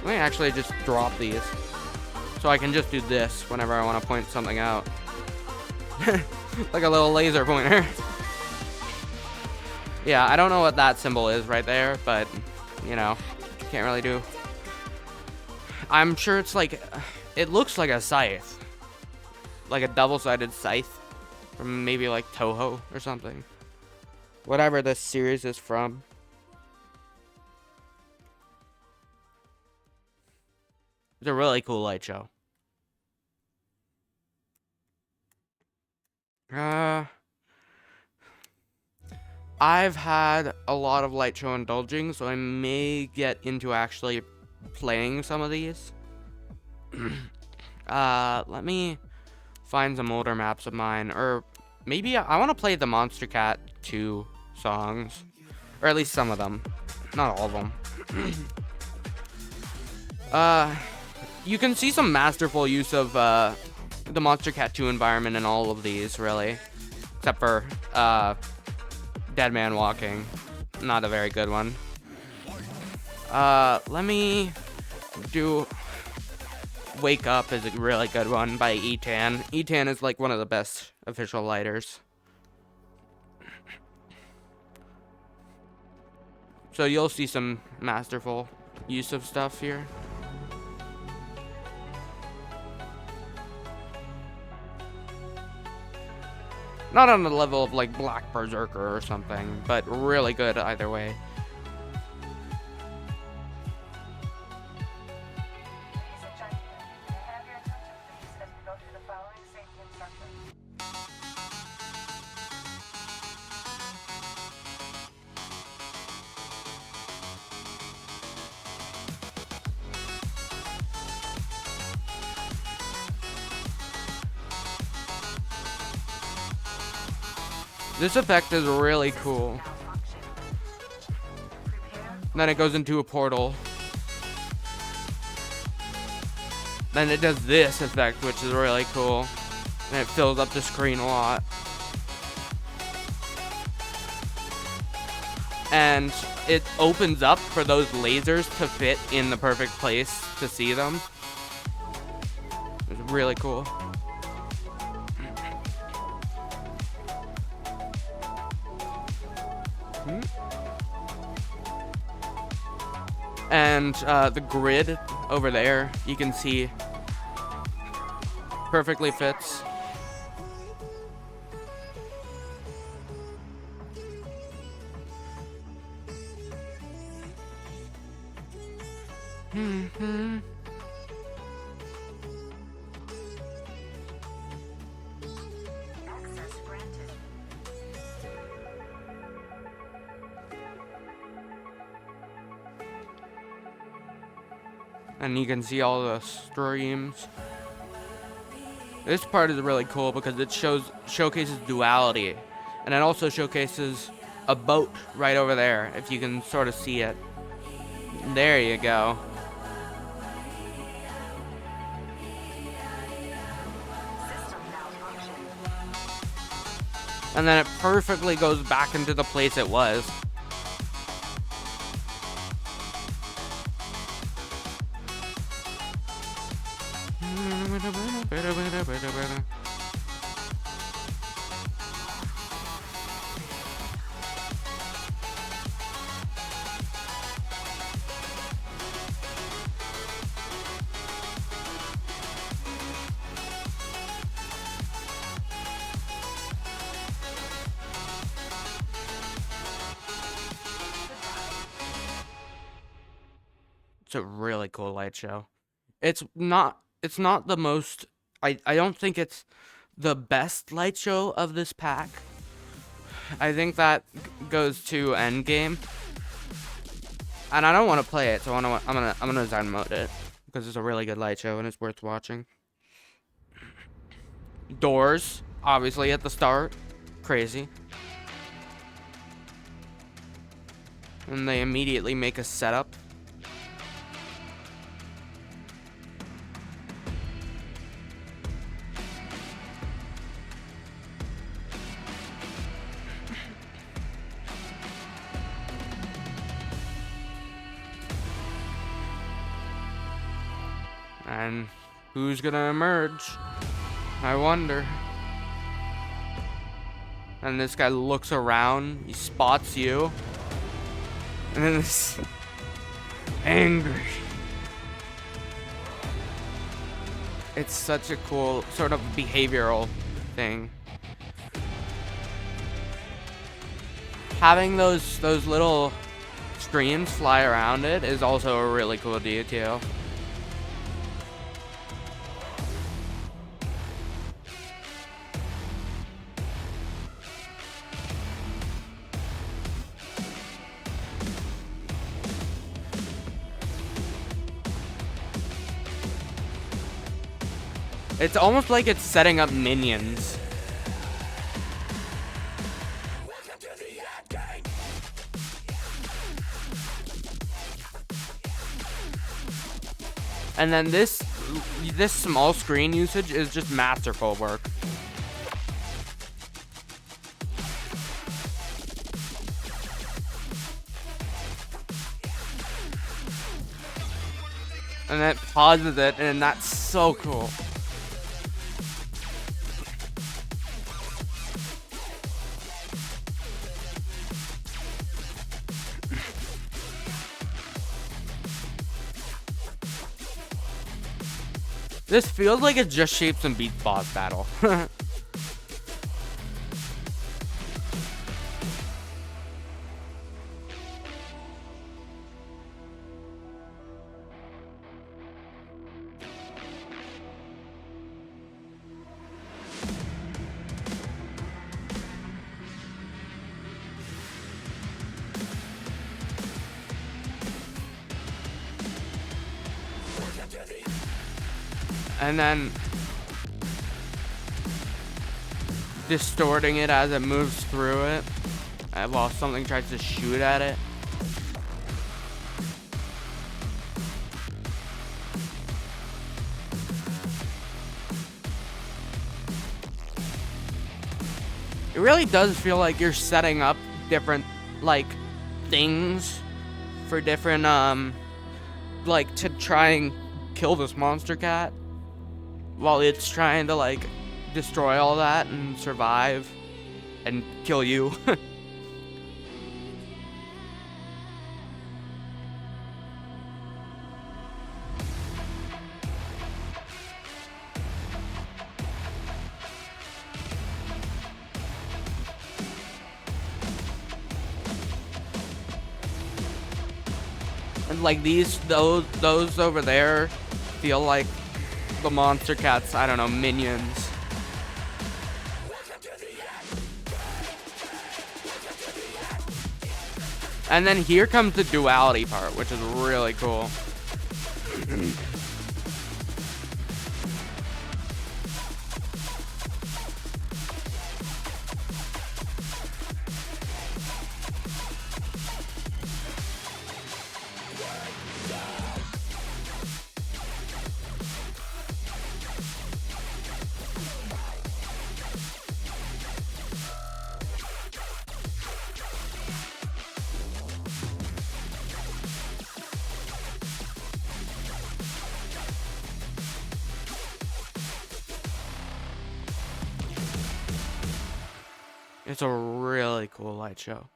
Let me actually just drop these, so I can just do this whenever I want to point something out. Like a little laser pointer. Yeah, I don't know what that symbol is right there, but, you know, can't really do. I'm sure it's like, it looks like a scythe. Like a double-sided scythe from maybe like Toho or something. Whatever this series is from. It's a really cool light show. I've had a lot of light show indulging, so I may get into actually playing some of these. Let me find some older maps of mine, or maybe I want to play the Monster Cat 2 songs, or at least some of them, not all of them. You can see some masterful use of the Monster Cat 2 environment in all of these, really, except for Dead Man Walking, not a very good one. Let me do Wake Up is a really good one by Etan. Etan is like one of the best official lighters. So you'll see some masterful use of stuff here. Not on the level of like Black Berserker or something, but really good either way. Ladies and gentlemen, may I have your attention please as we go through the following safety instructions. This effect is really cool. Malfunction. Prepare. Then it goes into a portal. Then it does this effect, which is really cool. And it fills up the screen a lot. And it opens up for those lasers to fit in the perfect place to see them. It's really cool. And the grid over there, you can see perfectly fits. Access granted. And you can see all the streams. This part is really cool because it showcases duality, and it also showcases a boat right over there, if you can sort of see it. There you go. System malfunction. And then it perfectly goes back into the place it was. It's a really cool light show. It's not the most, I don't think it's the best light show of this pack. I think that goes to Endgame. And I don't want to play it, so I'm gonna download it because it's a really good light show and it's worth watching. Doors, obviously at the start, crazy. And they immediately make a setup. And who's gonna emerge? I wonder. And this guy looks around, he spots you, and then this angry. It's such a cool sort of behavioral thing. Having those little screens fly around it is also a really cool detail. It's almost like it's setting up minions. And then this small screen usage is just masterful work. And then it pauses it, and that's so cool. This feels like it's just Shapes and Beats boss battle. And then distorting it as it moves through it while something tries to shoot at it. It really does feel like you're setting up different like things for different like to try and kill this monster cat while it's trying to like destroy all that and survive and kill you. And like those over there feel like the monster cats, I don't know, minions. And then here comes the duality part, which is really cool. It's a really cool light show.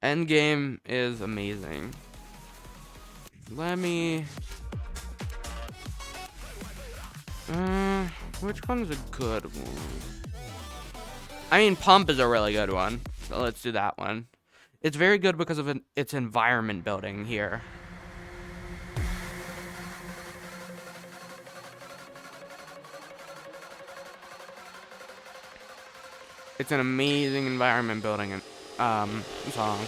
Endgame is amazing. Let me... which one's a good one? I mean, Pump is a really good one. So let's do that one. It's very good because of its environment building here. It's an amazing environment building song.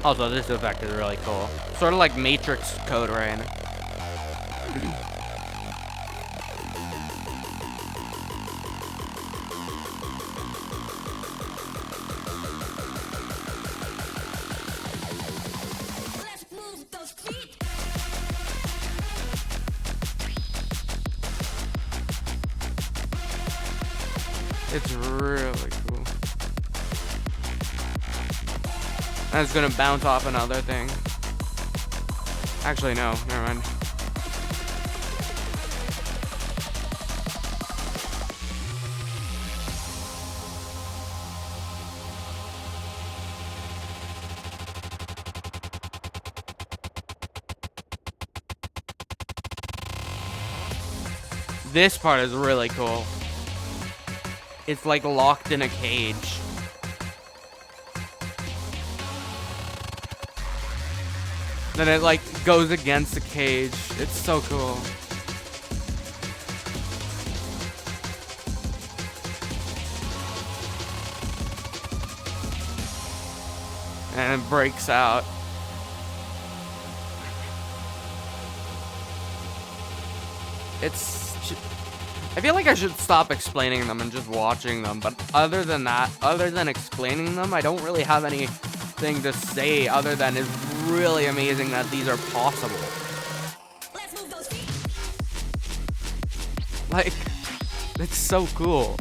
Also, this effect is really cool. Sort of like Matrix Code Rain. It's really cool. And it's gonna bounce off another thing. Actually, no, never mind. This part is really cool. It's like locked in a cage. Then it like goes against the cage. It's so cool. And it breaks out. I feel like I should stop explaining them and just watching them, but other than that, other than explaining them, I don't really have anything to say other than it's really amazing that these are possible. Let's move those feet. Like, it's so cool.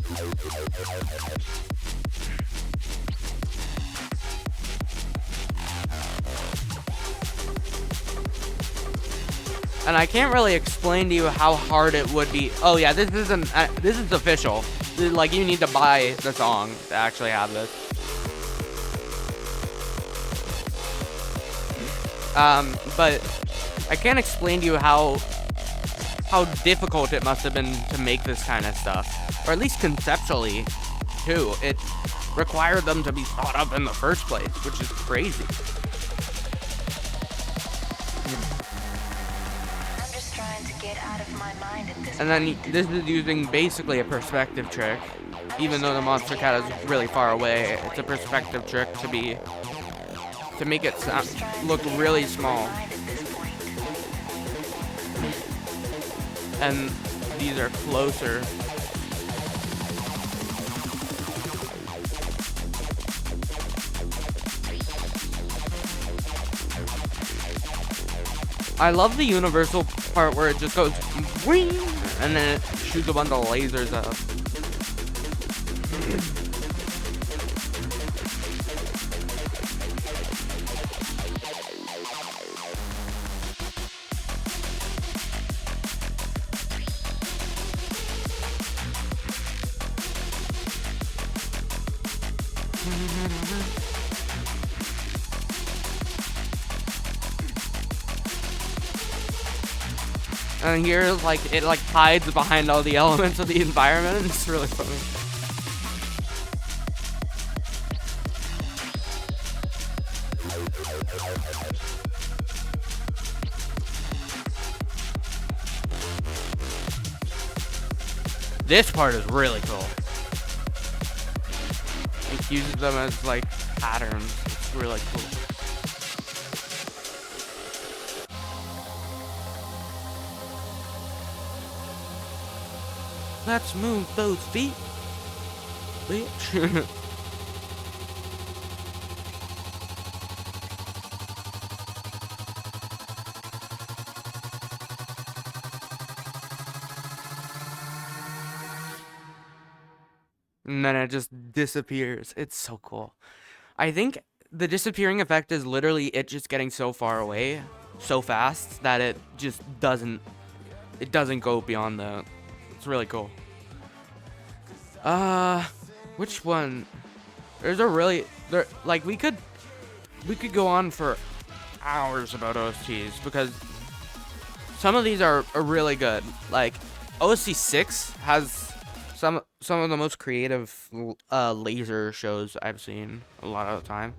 And I can't really explain to you how hard it would be. Oh yeah, this isn't. This is official. This is, like, you need to buy the song to actually have this. But I can't explain to you how difficult it must have been to make this kind of stuff, or at least conceptually, too. It required them to be thought of in the first place, which is crazy. And then this is using basically a perspective trick. Even though the monster cat is really far away, it's a perspective trick to make it look really small. And these are closer. I love the universal part where it just goes wing, and then it shoots a bunch of lasers up. And here, like, it like hides behind all the elements of the environment. It's really funny. This part is really cool. It uses them as like patterns. It's really cool. Let's move those feet, bitch. And then it just disappears. It's so cool. I think the disappearing effect is literally it just getting so far away so fast that it just doesn't go beyond that. It's really cool. Which one? There's a really like we could go on for hours about OSTs because some of these are really good. Like OST 6 has some of the most creative laser shows I've seen a lot of the time.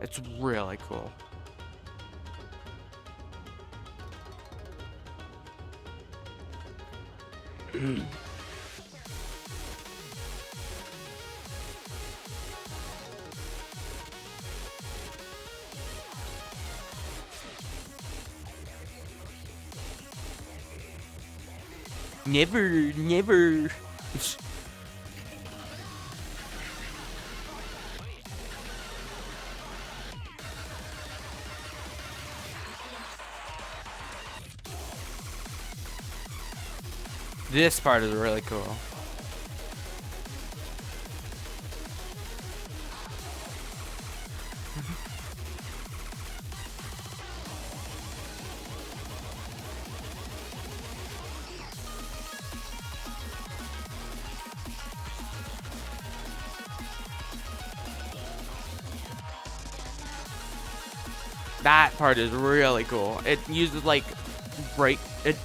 It's really cool. Never. This part is really cool. That part is really cool. It uses like brake. It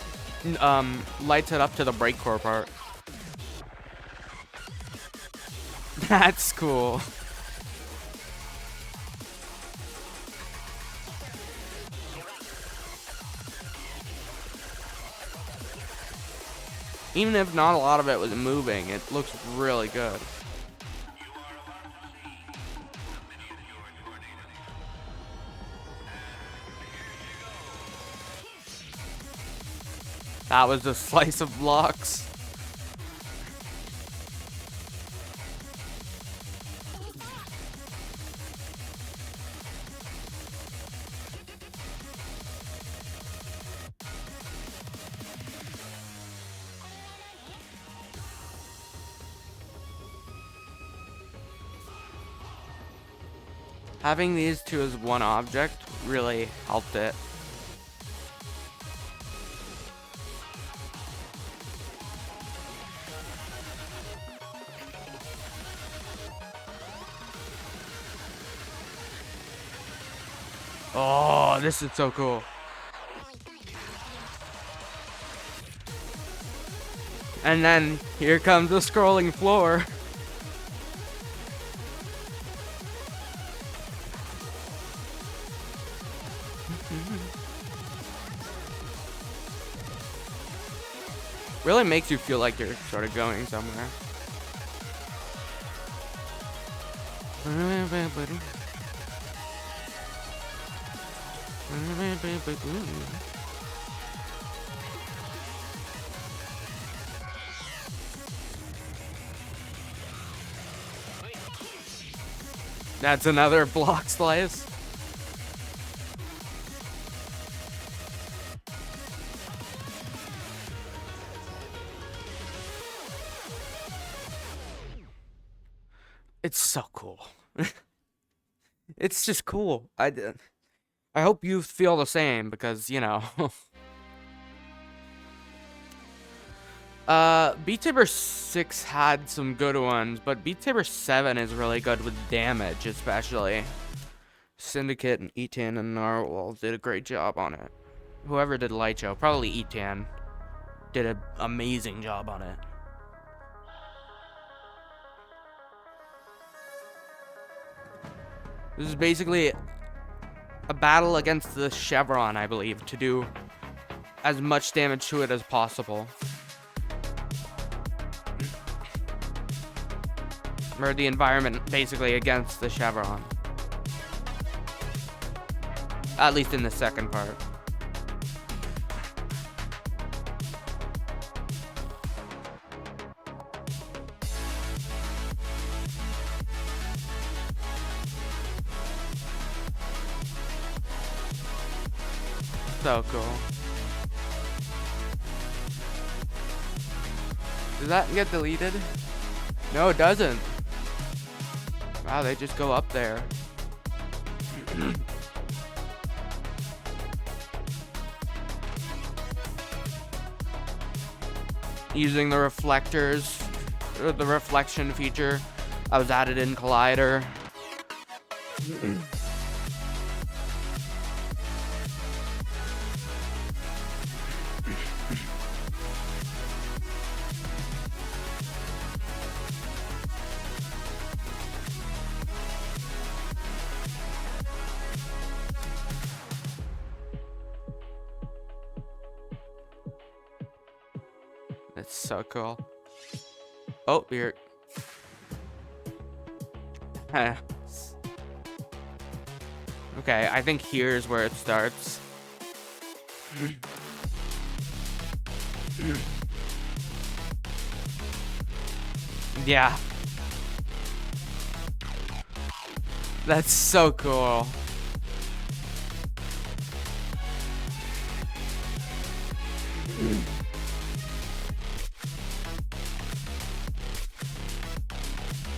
lights it up to the brake core part. That's cool. Even if not a lot of it was moving, it looks really good. That was a slice of blocks. Having these two as one object really helped it. Oh, this is so cool. And then here comes the scrolling floor. Really makes you feel like you're sort of going somewhere. That's another block slice. It's so cool. It's just cool. I hope you feel the same because, you know. Beat Saber 6 had some good ones, but Beat Saber 7 is really good with damage, especially. Syndicate and Etan and Narwhal did a great job on it. Whoever did Lightshow, probably Etan, did an amazing job on it. This is basically a battle against the Chevron, I believe, to do as much damage to it as possible. Or the environment, basically, against the Chevron. At least in the second part. So cool. Does that get deleted? No, it doesn't. Wow, they just go up there. Using the reflectors, or the reflection feature that was added in Collider. That's so cool. Oh, we're... Okay, I think here's where it starts. Yeah. That's so cool.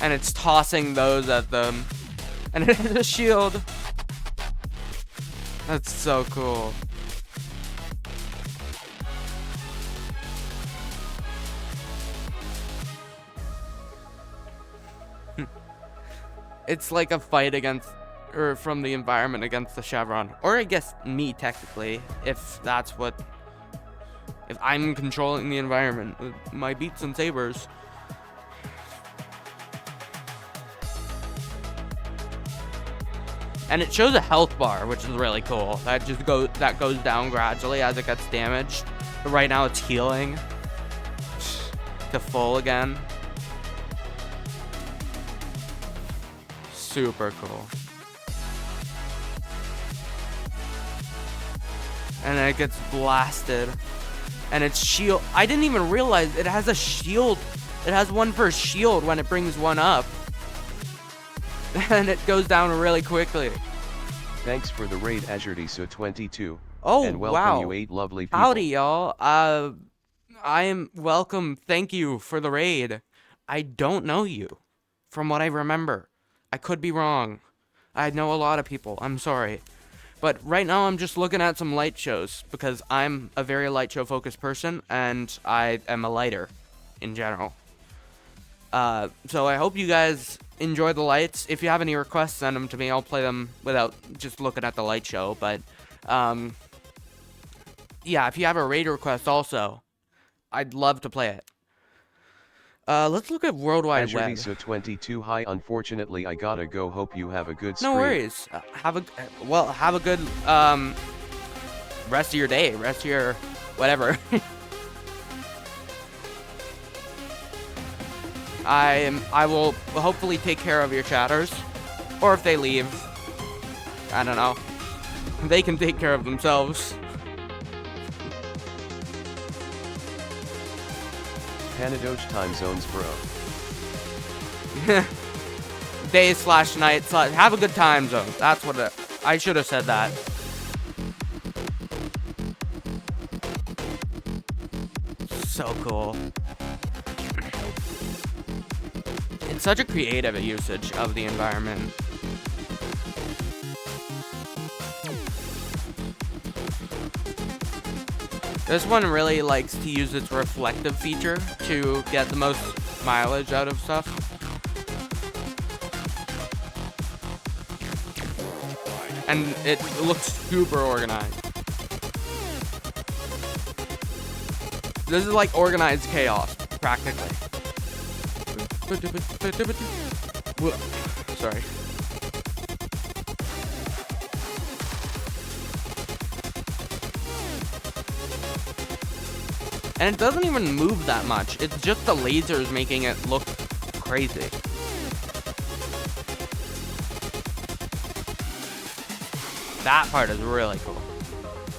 And it's tossing those at them. And it has a shield. That's so cool. It's like a fight against or from the environment against the chevron, or I guess me technically, if that's what, if I'm controlling the environment with my beats and sabers. And it shows a health bar, which is really cool. That goes down gradually as it gets damaged. But right now it's healing to full again. Super cool. And then it gets blasted. And its shield, I didn't even realize it has a shield. It has one for a shield when it brings one up. And it goes down really quickly. Thanks for the raid, AzureDSO22. Oh, and welcome wow. you 8 lovely people. Howdy, y'all. I am welcome. Thank you for the raid. I don't know you, from what I remember. I could be wrong. I know a lot of people. I'm sorry. But right now I'm just looking at some light shows because I'm a very light show focused person and I am a lighter in general. So I hope you guys enjoy the lights. If you have any requests, send them to me. I'll play them without just looking at the light show. But yeah, if you have a raid request also, I'd love to play it. Let's look at Worldwide Web. AzureDSO22, hi, unfortunately I gotta go, hope you have a good stream. No worries. Have a good rest of your day, rest of your whatever. I will hopefully take care of your chatters, or if they leave, I don't know. They can take care of themselves. Panadoge time zones, bro. Day/night/ have a good time zone. That's what I should have said that. So cool. It's such a creative usage of the environment. This one really likes to use its reflective feature to get the most mileage out of stuff. And it looks super organized. This is like organized chaos, practically. Sorry. And it doesn't even move that much. It's just the lasers making it look crazy. That part is really cool.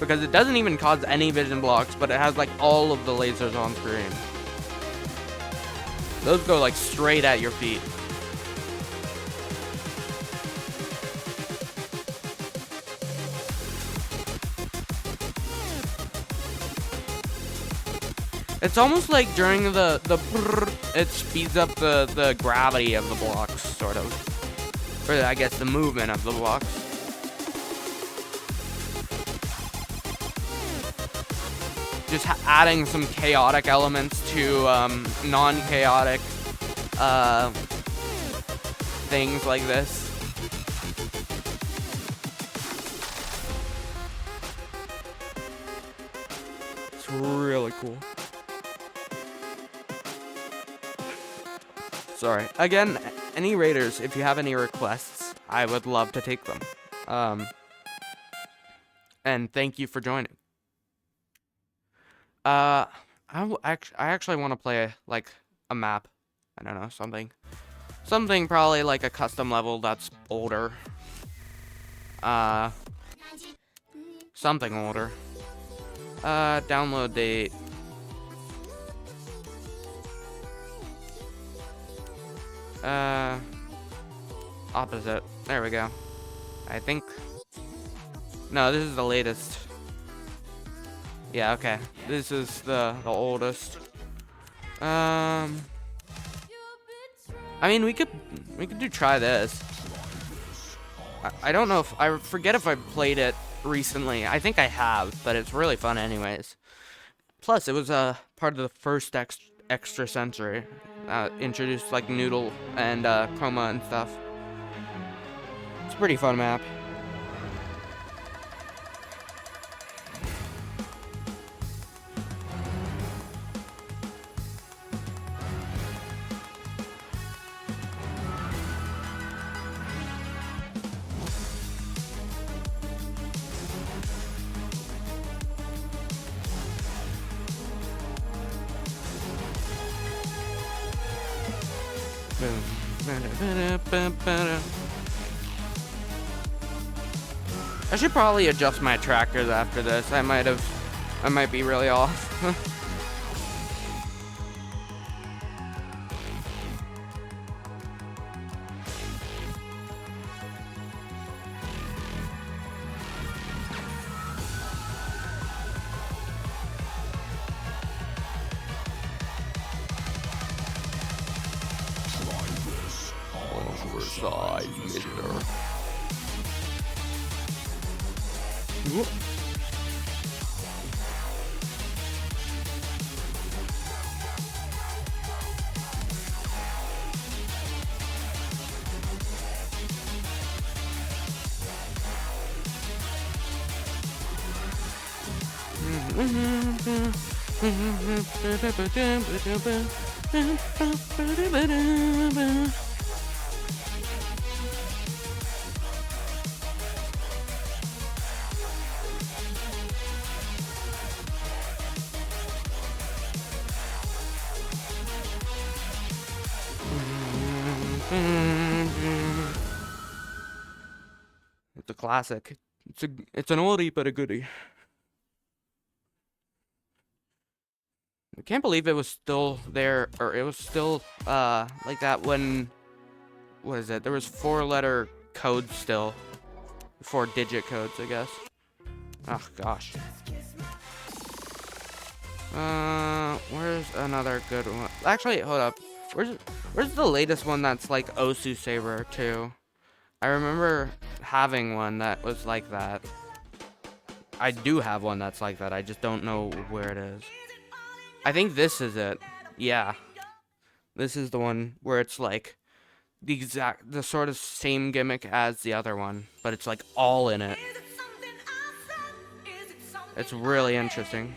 Because it doesn't even cause any vision blocks, but it has like all of the lasers on screen. Those go like straight at your feet. It's almost like during the it speeds up the gravity of the blocks, sort of. Or I guess the movement of the blocks. Just adding some chaotic elements to non-chaotic things like this. It's really cool. Sorry. Again, any raiders, if you have any requests, I would love to take them. And thank you for joining. I actually want to play like a map. I don't know, something probably like a custom level that's older. Something older. Download date. Opposite. There we go. I think. No, this is the latest. Yeah, okay. This is the oldest. I mean, we could try this. I don't know if I forget if I played it recently. I think I have, but it's really fun anyways. Plus, it was part of the first extra sensory. Introduced like Noodle and Chroma and stuff. It's a pretty fun map. I should probably adjust my trackers after this. I might be really off. Overside, mister. Whoop. It's a classic. It's an oldie but a goodie. I can't believe it was still there, or it was still like that when, what is it? There was 4-letter codes still, 4-digit codes, I guess. Oh gosh. Where's another good one? Actually, hold up. Where's the latest one that's like Osu Saber too? I remember having one that was like that. I do have one that's like that. I just don't know where it is. I think this is it. Yeah. This is the one where it's like the sort of same gimmick as the other one, but it's like all in it. It's really interesting.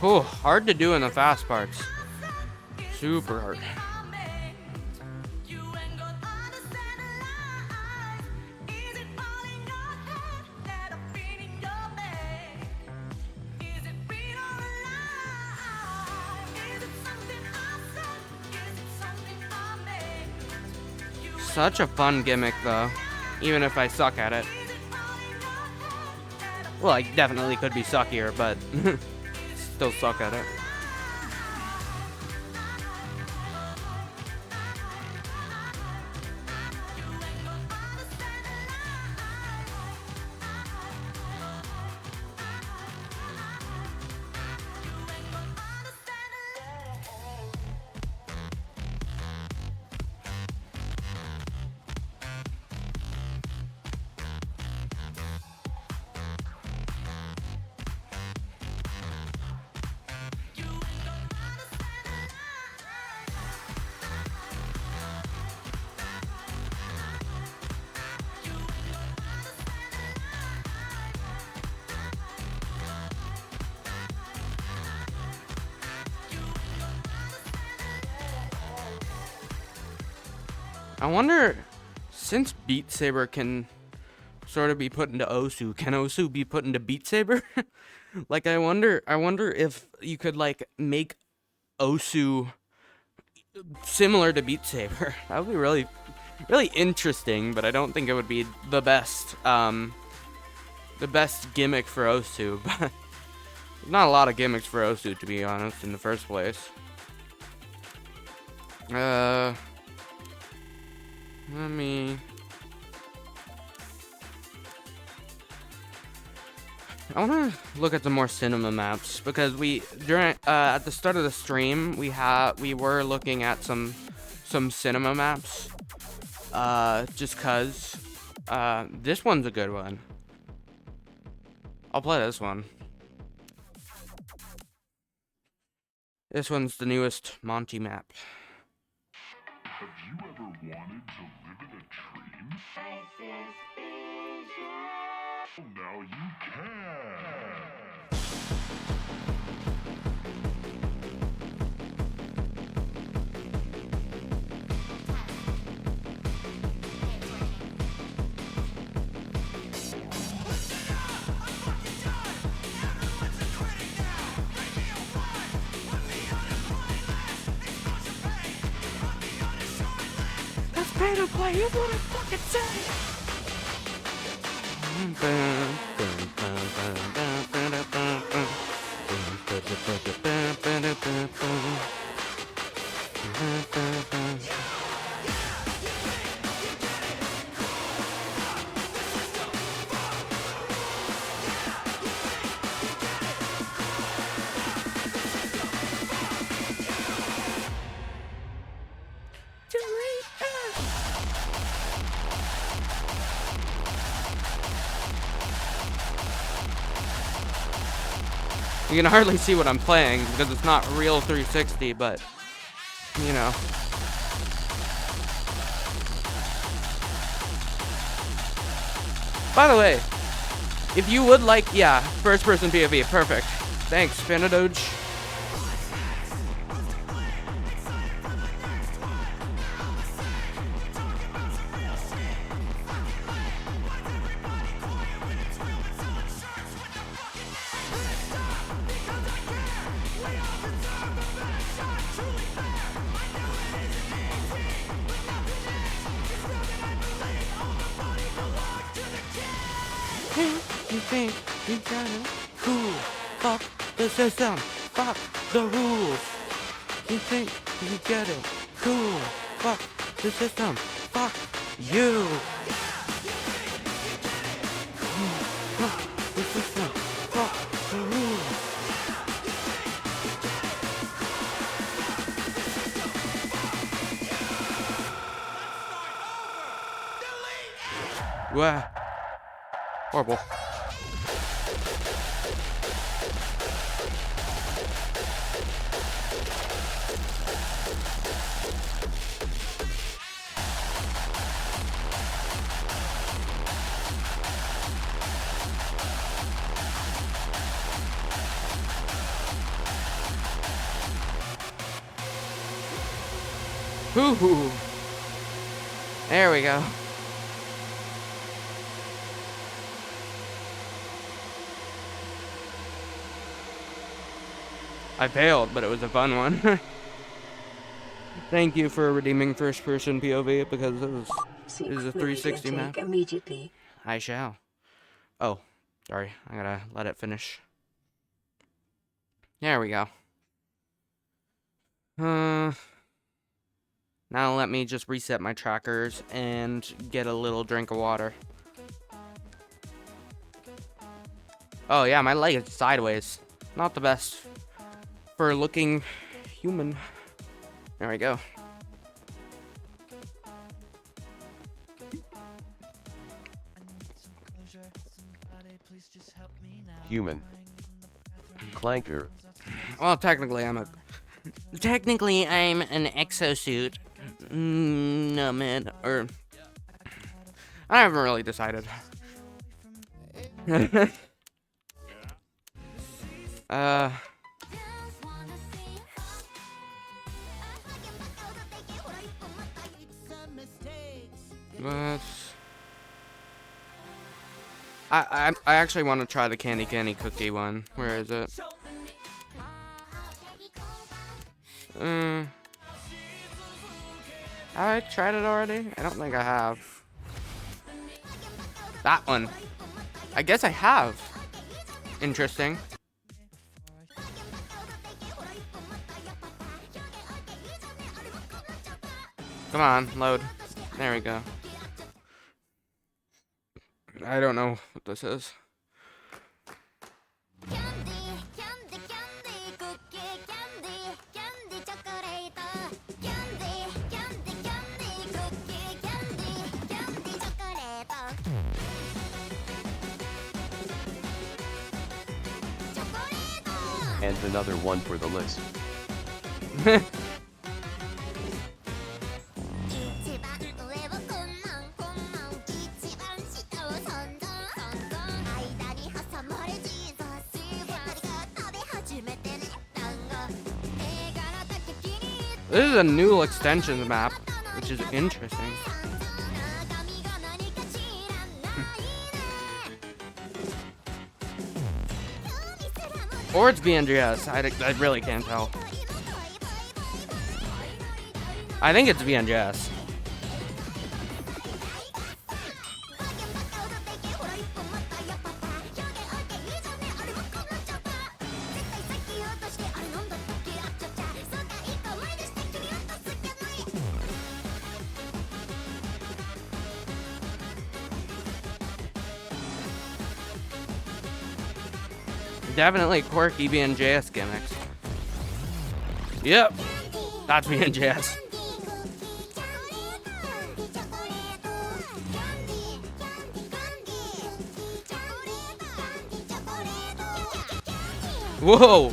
Oh, hard to do in the fast parts. Super hard. Such a fun gimmick though, even if I suck at it. Well, I definitely could be suckier, but still suck at it. I wonder, since Beat Saber can sort of be put into Osu, can Osu be put into Beat Saber? Like, I wonder if you could, like, make Osu similar to Beat Saber. That would be really, really interesting, but I don't think it would be the best gimmick for Osu. But there's not a lot of gimmicks for Osu, to be honest, in the first place. Let me... I want to look at some more cinema maps, because at the start of the stream we were looking at some cinema maps, just cause this one's a good one. I'll play this one. This one's the newest Monty map. Have you ever wanted to live in a dream? Well, now you can. That's pay to play, is what I fucking say! You can hardly see what I'm playing because it's not real 360, but, you know. By the way, if you would like, yeah, first person POV, perfect. Thanks, Panadoge. You think you got it? Cool. Fuck the system. Fuck the rules. You think you get it? Cool. Fuck the system. Fuck you. Fuck the system. Fuck the rules. Wah. Horrible. Hoo-hoo. There we go. I failed, but it was a fun one. Thank you for redeeming first-person POV because it is a 360 map. Immediately. I shall. Oh, sorry. I gotta let it finish. There we go. Now let me just reset my trackers and get a little drink of water. Oh yeah, my leg is sideways. Not the best for looking human. There we go. Human. Clanker. Well, technically I'm an exosuit. No man, or I haven't really decided. But I actually want to try the candy cookie one. Where is it? Have I tried it already? I don't think I have. That one. I guess I have. Interesting. Come on, load. There we go. I don't know what this is. And another one for the list. This is a new extensions map, which is interesting. Or it's VNGS. I really can't tell. I think it's VNGS. Definitely quirky VNJS gimmicks. Yep, that's VNJS. Whoa!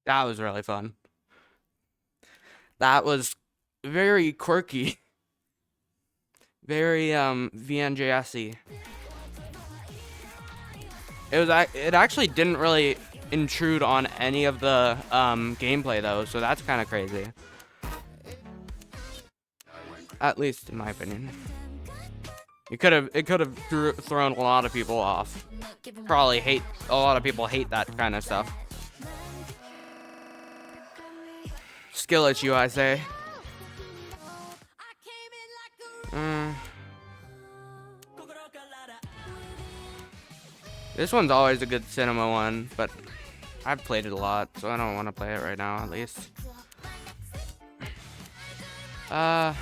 That was really fun. That was very quirky. Very VNJS-y. It actually didn't really intrude on any of the gameplay though, so that's kind of crazy. At least in my opinion. It could have thrown a lot of people off. Probably a lot of people hate that kind of stuff. Skill issue, I say. This one's always a good cinema one, but I've played it a lot, so I don't want to play it right now, at least. There's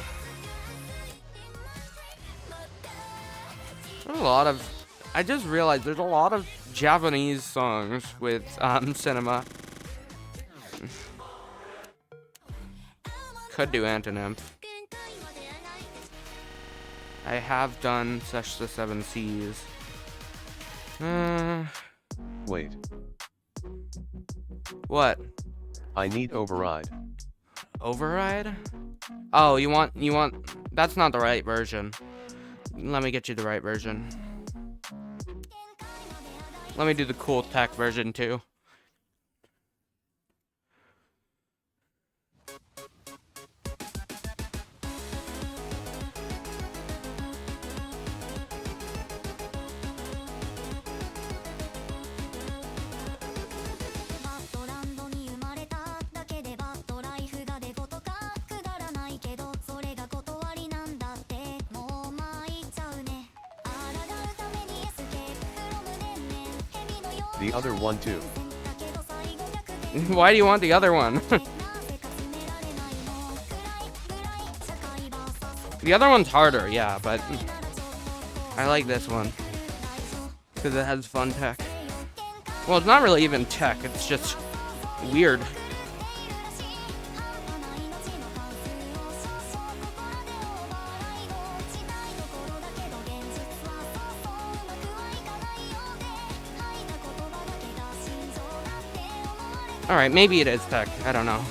a lot of... I just realized there's a lot of Japanese songs with cinema. Could do Antonym. I have done Sesh the Seven Seas. Wait. What? I need override. Override? Oh, you want... That's not the right version. Let me get you the right version. Let me do the cool tech version too. The other one too. Why do you want the other one? The other one's harder, yeah, but I like this one because it has fun tech. Well, it's not really even tech, it's just weird. Alright, maybe it is tech, I don't know.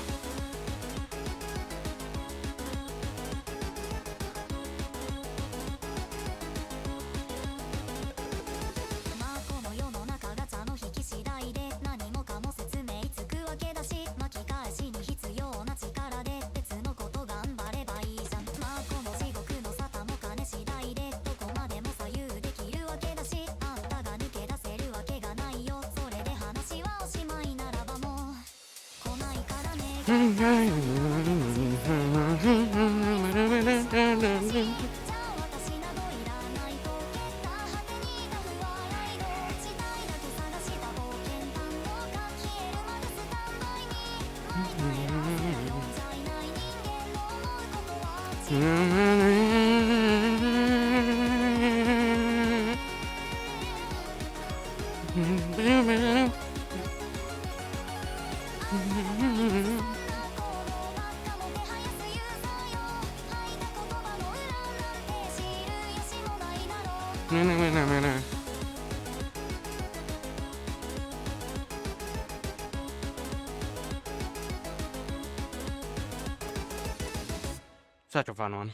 Such a fun one.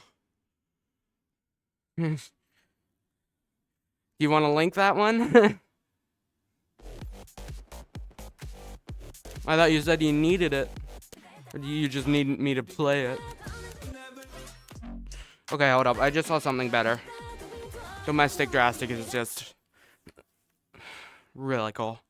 Do you want to link that one? I thought you said you needed it. Or do you just need me to play it? Okay, hold up. I just saw something better. Domestic Drastic is just really cool.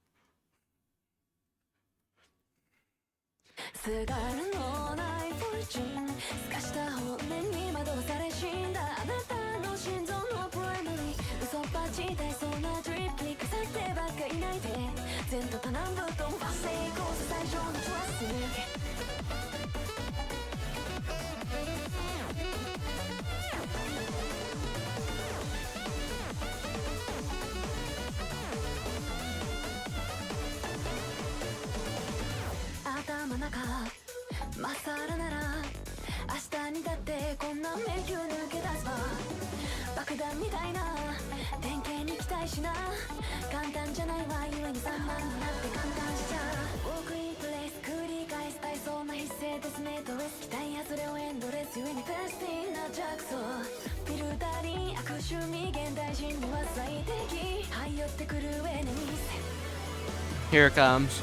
Here it comes.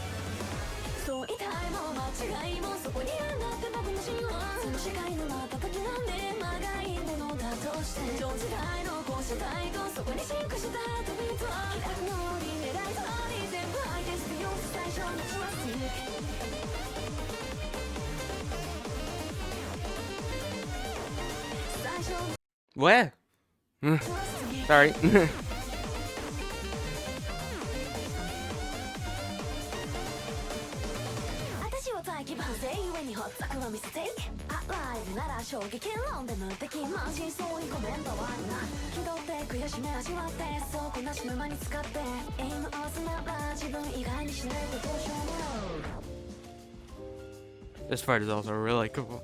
What? Sorry. This part is also really cool.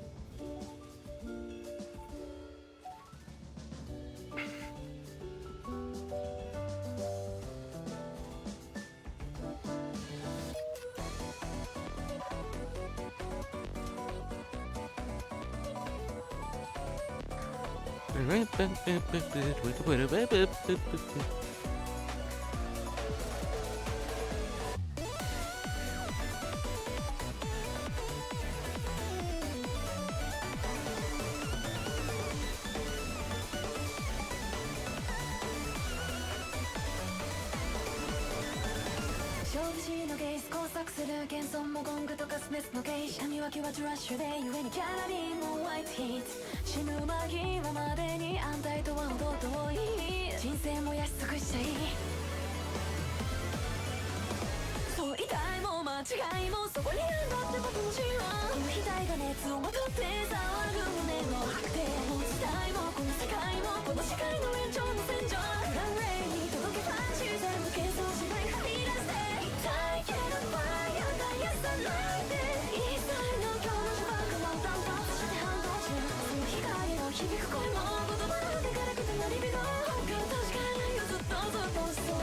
熱をまとって騒ぐ胸の手も時代もこの世界もこの視界の延長の線上ランウェイに届けファンシー全部謙遜しないはみ出して痛いけどファイヤーが癒さないで一切の今日の呪縛を断トツして反動中その光の響く声も言葉なんてからくて何びろ本当確かないよずっとそう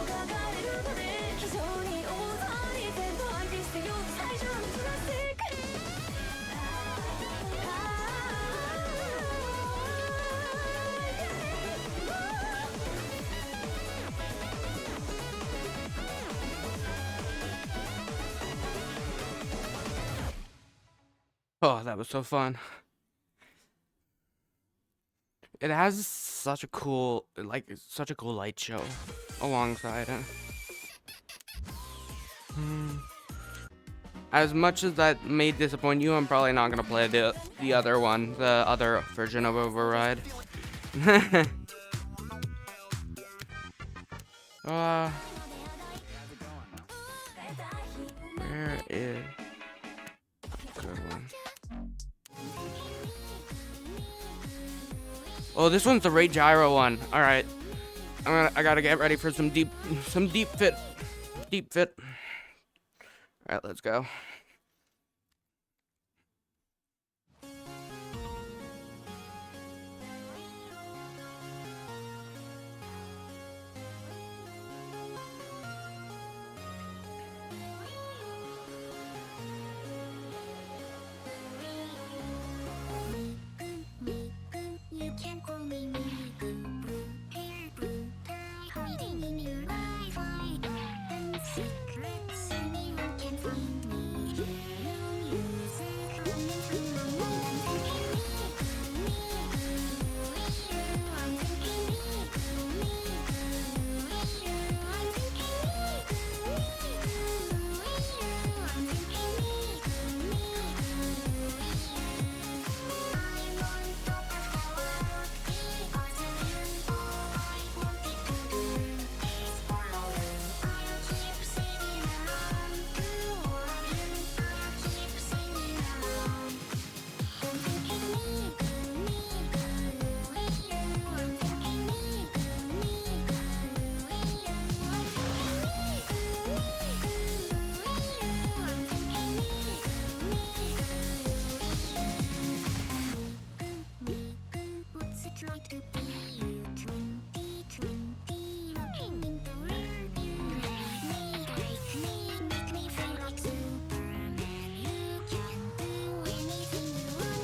がかれるので非常に大騒ぎ全部相手してよ最初のプラスティックOh, that was so fun. It has such a cool, such a cool light show alongside it. As much as that may disappoint you, I'm probably not gonna play the other one, the other version of Override. Where is good one? Oh, this one's the Ray Gyro one. All right, I gotta get ready for some deep fit. All right, let's go. You can call me Miku, blue hair, blue tie, hiding in your Wi-Fi and secrets. Anyone can find me. No music coming from my mind. I'm thinking me. I'm thinking me. I'm What's it like to be you? 2020, looking in the rearview. Me like me, make me feel like Superman. You can do anything you want.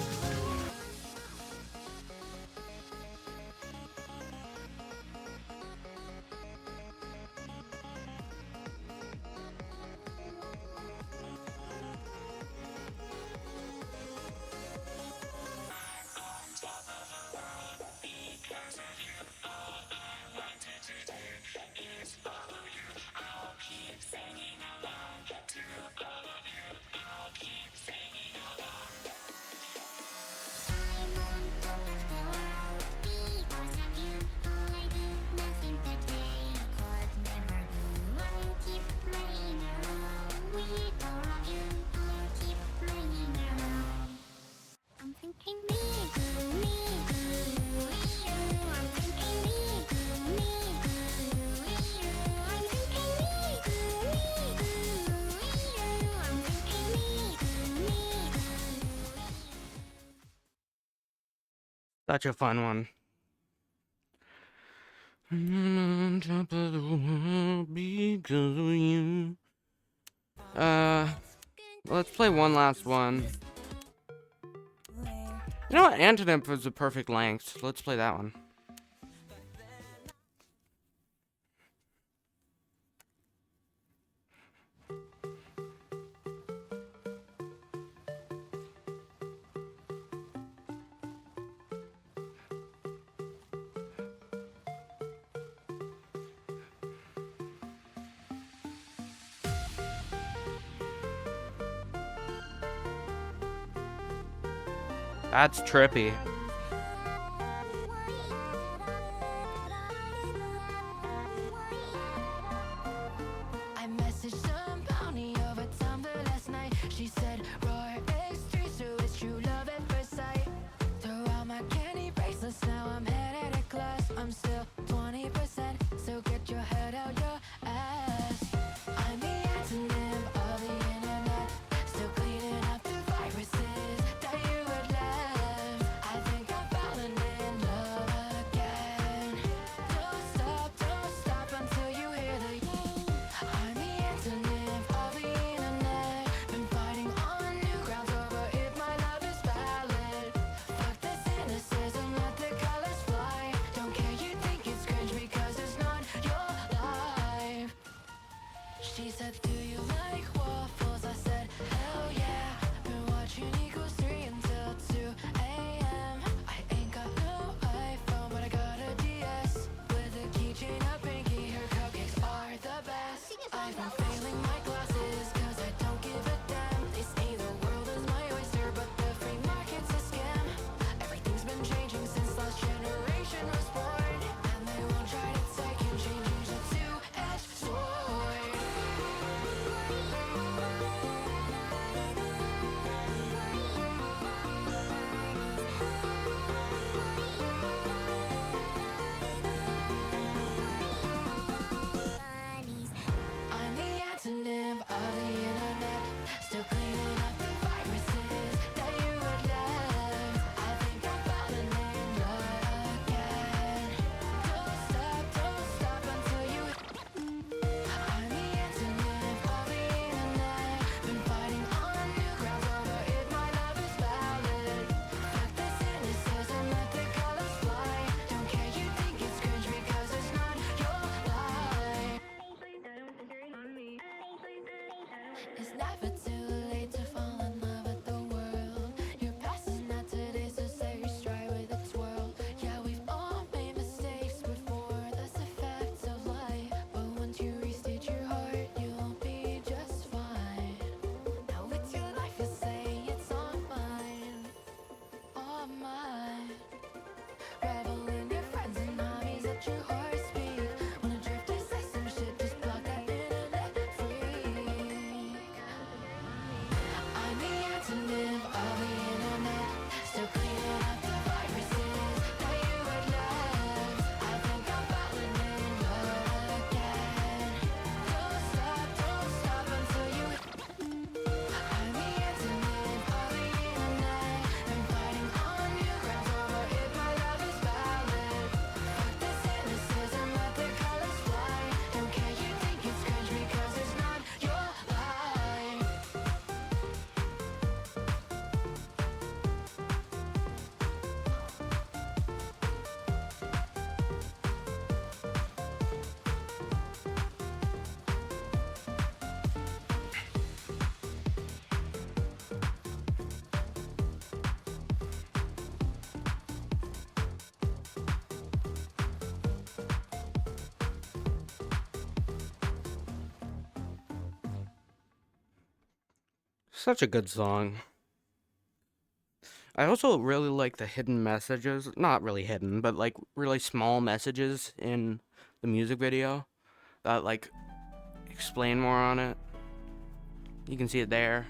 Nothing that they could never do. I'll keep playing around with all of you. I'll keep playing around. I'm thinking me. I'm thinking me. I'm thinking Such a fun one. On top of the world because of you. Let's play one last one. You know what? Antonym was the perfect length. Let's play that one. That's trippy. I messaged some bounty over Tumblr last night. She said, Roar X3, so it's true love. class. I'm still 20%, so get your head out your ass. I'm the antonym of the internet, still cleaning up the viruses that you had left. I think I'm falling in love again. Don't stop until you hear the I'm the antonym of the internet, been fighting on new grounds over if my love is valid. Fuck the cynicism, let the colors fly. Don't care, you think it's cringe because it's not your life. She said, do you like waffles? I said, hell yeah. Been watching Equals 3 until 2 a.m. I ain't got no iPhone, but I got a DS with a keychain, a pinky. Her cupcakes are the best. I've been failing my classes cause I don't give a damn. They say the world is my oyster, but the free market's a scam. Everything's been changing since last generation was born, and they won't try to take and change. Use a two-edged sword. I'm the antonym of the internet, still cleaning up the viruses that you had left. I think I'm falling in love again. Don't stop until you I'm the antonym of the internet, been fighting on new grounds over if my love is valid. Fuck the cynicism, let the colors fly. Don't care, you think it's cringe because it's not your life. It's never too late to fall in love with the world. Your past is not today, so say you're straight with a twirl. Yeah, we've all made mistakes before, that's the facts of life. But once you restate your heart, you'll be just fine. Now it's your life, you say it's all mine, all mine. Revel in your friends and hobbies, let your heart speak. Wanna drift to say some shit, just block that internet freak. I'm the antonym of the internet, still cleaning up the viruses that you had left. I think I'm falling in love again. Don't stop until you I'm the antonym of the internet, been fighting on new grounds over if my love is valid. Fuck the cynicism, let the colors fly. Don't care, you think it's cringe because it's not your life. Such a good song. I also really like the hidden messages. Not really hidden, but like really small messages in the music video that like explain more on it. You can see it there.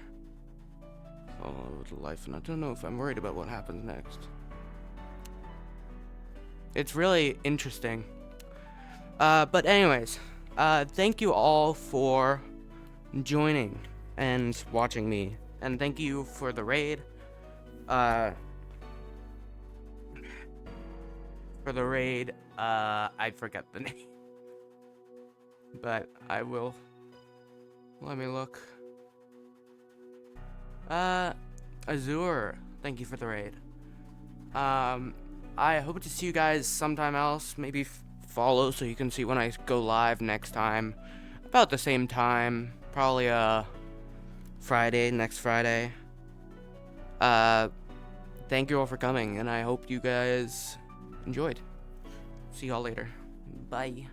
Oh, the life, and I don't know if I'm worried about what happens next. It's really interesting. But anyways, thank you all for joining and watching me, and thank you for the raid. I forget the name, but I will. Let me look. Azure, thank you for the raid. I hope to see you guys sometime else. Maybe follow so you can see when I go live next time, about the same time, probably Friday, next Friday. Thank you all for coming, and I hope you guys enjoyed. See y'all later. Bye.